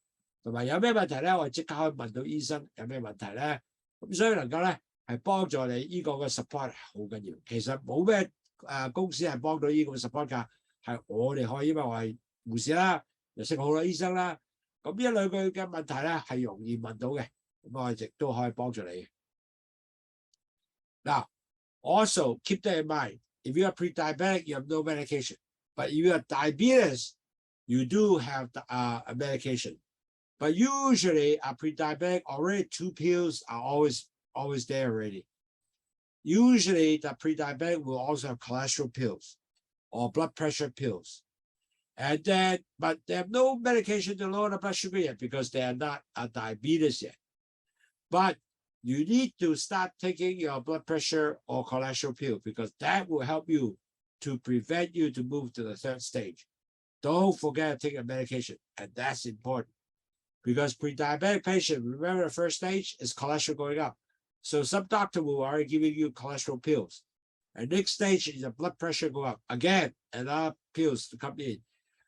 同埋有咩問題咧，我哋即刻可以問到醫生有咩問題咧，咁所以能夠咧係幫助你呢個嘅 support 好緊要。其實冇咩公司係幫到呢個 support 㗎，係我哋可以，因為我係護士啦，又識好多醫生啦，咁一兩句嘅問題咧係容易問到嘅，咁我哋亦都可以幫助你嘅。Now, also keep that in mind. If you are pre-diabetic, you have no medication. But if you are diabetes, you do have a medication. But usually a pre-diabetic already 2 pills are always there already. Usually the pre-diabetic will also have cholesterol pills or blood pressure pills. And then, but they have no medication to lower the blood sugar yet because they are not a diabetes yet. But you need to start taking your blood pressure or cholesterol pill because that will help you to prevent you to move to the third stage. Don't forget to take a medication, and that's important. Because pre-diabetic patient, remember the first stage is cholesterol going up. So some doctor will already giving you cholesterol pills. And next stage is the blood pressure go up. Again, another pills to come in.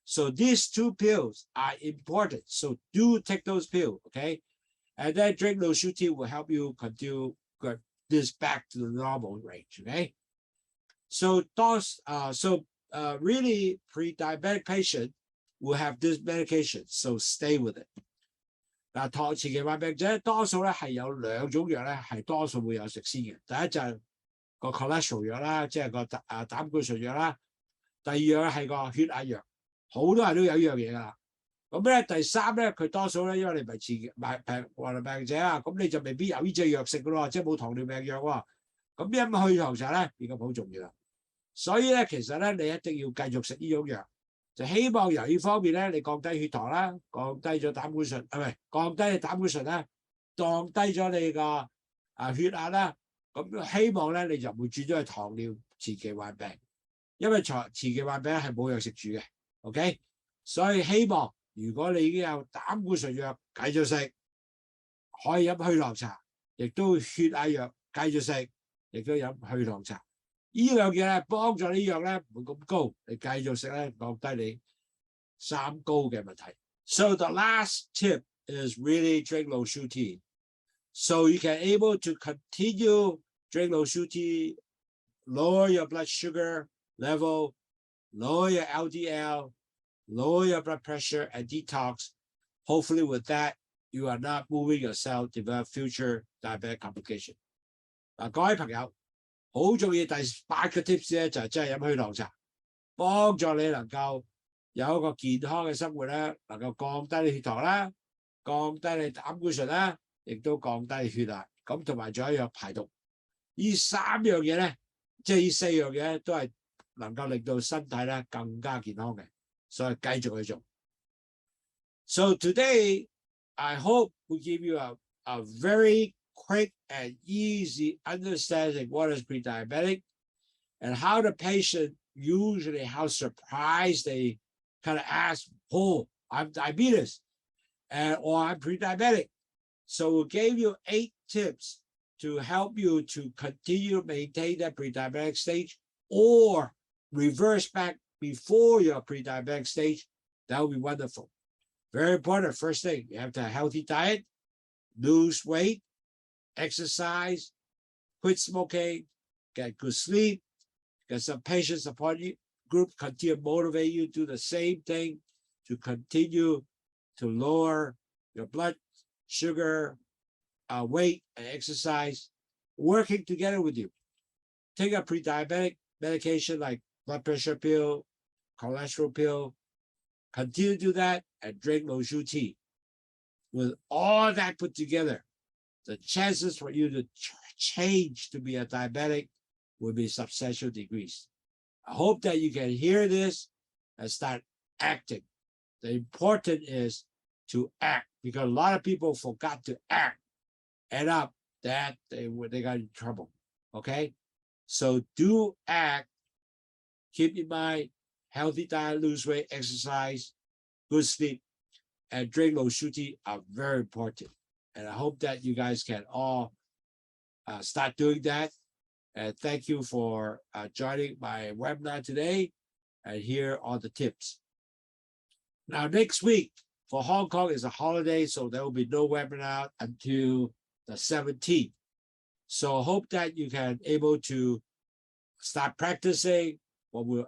So these 2 pills are important. So do take those pills, okay? And then drink Lowsutea will help you continue this back to the normal range, okay? So those, really pre-diabetic patient will have this medication. So stay with it. 嗱，前期患病者多數咧係有2種藥咧係多數會有食先嘅。第一就係個 cholesterol 藥啦，即係個膽固醇藥啦。第二樣係個血壓藥，好多人都有呢樣嘢㗎啦。咁咧第三咧，佢多數咧，因為你唔係前期患病者啊，咁你就未必有呢隻藥食㗎咯，即係冇糖尿病藥喎。咁一去糖茶咧變咁好重要啦。所以咧，其實咧你一定要繼續食呢種藥。就希望由呢方面咧，你降低血糖啦，降低咗膽固醇，降低你膽固醇啦，降低咗你個血壓啦，咁希望咧你就唔會轉咗去糖尿前期患病，因為前期患病係冇藥食住嘅 ，OK？ 所以希望如果你已經有膽固醇藥繼續食，可以飲去糖茶，亦都血壓藥繼續食，亦都飲去糖茶。呢兩嘢咧幫助呢樣咧唔會咁高，你繼續食咧降低你三高嘅問題。So the last tip is really drink Lowsutea. So you can able to continue drink Lowsutea, lower your blood sugar level, lower your LDL, lower your blood pressure, and detox. Hopefully with that, you are not moving yourself to develop future diabetic complication. 嗱，各位朋友。好重要第8個 tips 咧，就係真係飲去糖茶，幫助你能夠有一個健康嘅生活咧，能夠降低你血糖啦，降低你膽固醇啦，亦都降低血壓。咁同埋仲有一樣排毒。呢3樣嘢咧，即係呢4樣嘢都係能夠令到身體咧更加健康嘅，所以繼續去做。So today I hope we give you a very quick and easy understanding what is pre-diabetic and how the patient usually how surprised they kind of ask, oh, I'm diabetes or I'm pre-diabetic. So we gave you 8 tips to help you to continue to maintain that pre-diabetic stage or reverse back before your pre-diabetic stage. That would be wonderful. Very important. First thing, you have to have a healthy diet, lose weight, exercise, quit smoking, get good sleep, get some patient support group, continue to motivate you to do the same thing to continue to lower your blood sugar, weight, and exercise, working together with you. Take a pre-diabetic medication like blood pressure pill, cholesterol pill, continue to do that, and drink Lowsutea. With all that put together, the chances for you to change to be a diabetic will be substantial decrease. I hope that you can hear this and start acting. The important is to act because a lot of people forgot to act. End up that they got in trouble. Okay, so do act. Keep in mind, healthy diet, lose weight, exercise, good sleep, and drink Lowsutea are very important. And I hope that you guys can all start doing that. And thank you for joining my webinar today. And here are the tips. Now, next week for Hong Kong is a holiday, so there will be no webinar until the 17th. So I hope that you can able to start practicing what we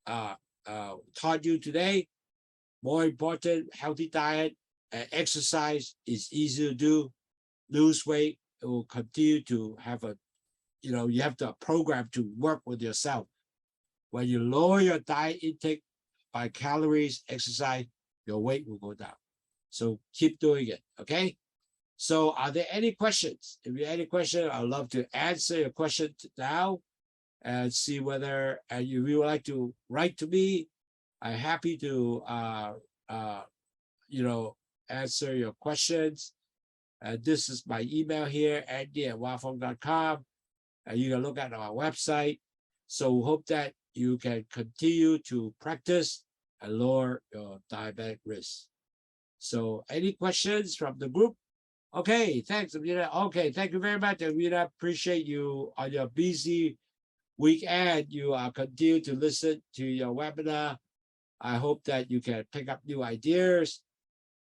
taught you today. More important, healthy diet and exercise is easy to do. Lose weight, it will continue to have a, you have the program to work with yourself. When you lower your diet intake by calories, exercise, your weight will go down. So keep doing it, okay? So are there any questions? If you have any questions, I'd love to answer your question now and see whether you would like to write to me. I'm happy to, answer your questions. This is my email here, andy@wafong.com. You can look at our website. So we hope that you can continue to practice and lower your diabetic risk. So any questions from the group? Okay, thanks, Amina. Okay, thank you very much, Amina. Appreciate you on your busy weekend. You continue to listen to your webinar. I hope that you can pick up new ideas.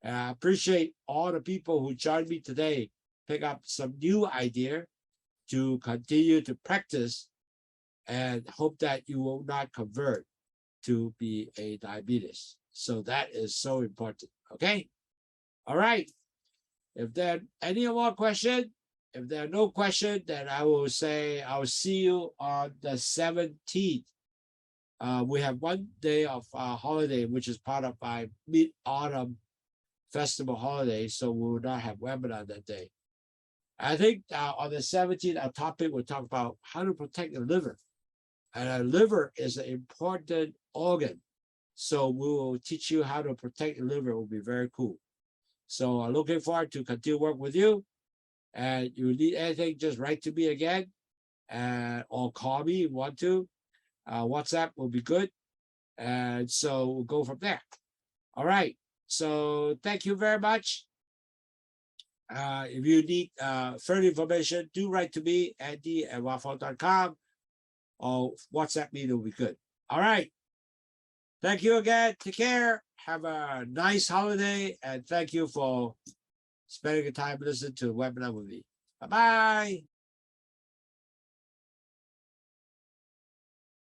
And I appreciate all the people who joined me today, pick up some new idea to continue to practice and hope that you will not convert to be a diabetes. So that is so important, okay? All right. If there are any more questions, if there are no questions, then I will say I'll see you on the 17th. We have one day of holiday, which is part of my mid-autumn festival holiday, so we will not have webinar that day. I think on the 17th, our topic will talk about how to protect the liver. And our liver is an important organ. So we will teach you how to protect the liver. It will be very cool. So I'm looking forward to continue work with you. And you need anything, just write to me again or call me if you want to. WhatsApp will be good. And so we'll go from there. All right. So thank you very much. If you need further information, do write to me, andy@wafong.com, or WhatsApp me, it'll be good. All right. Thank you again. Take care. Have a nice holiday. And thank you for spending the time listening to the webinar with me. Bye-bye.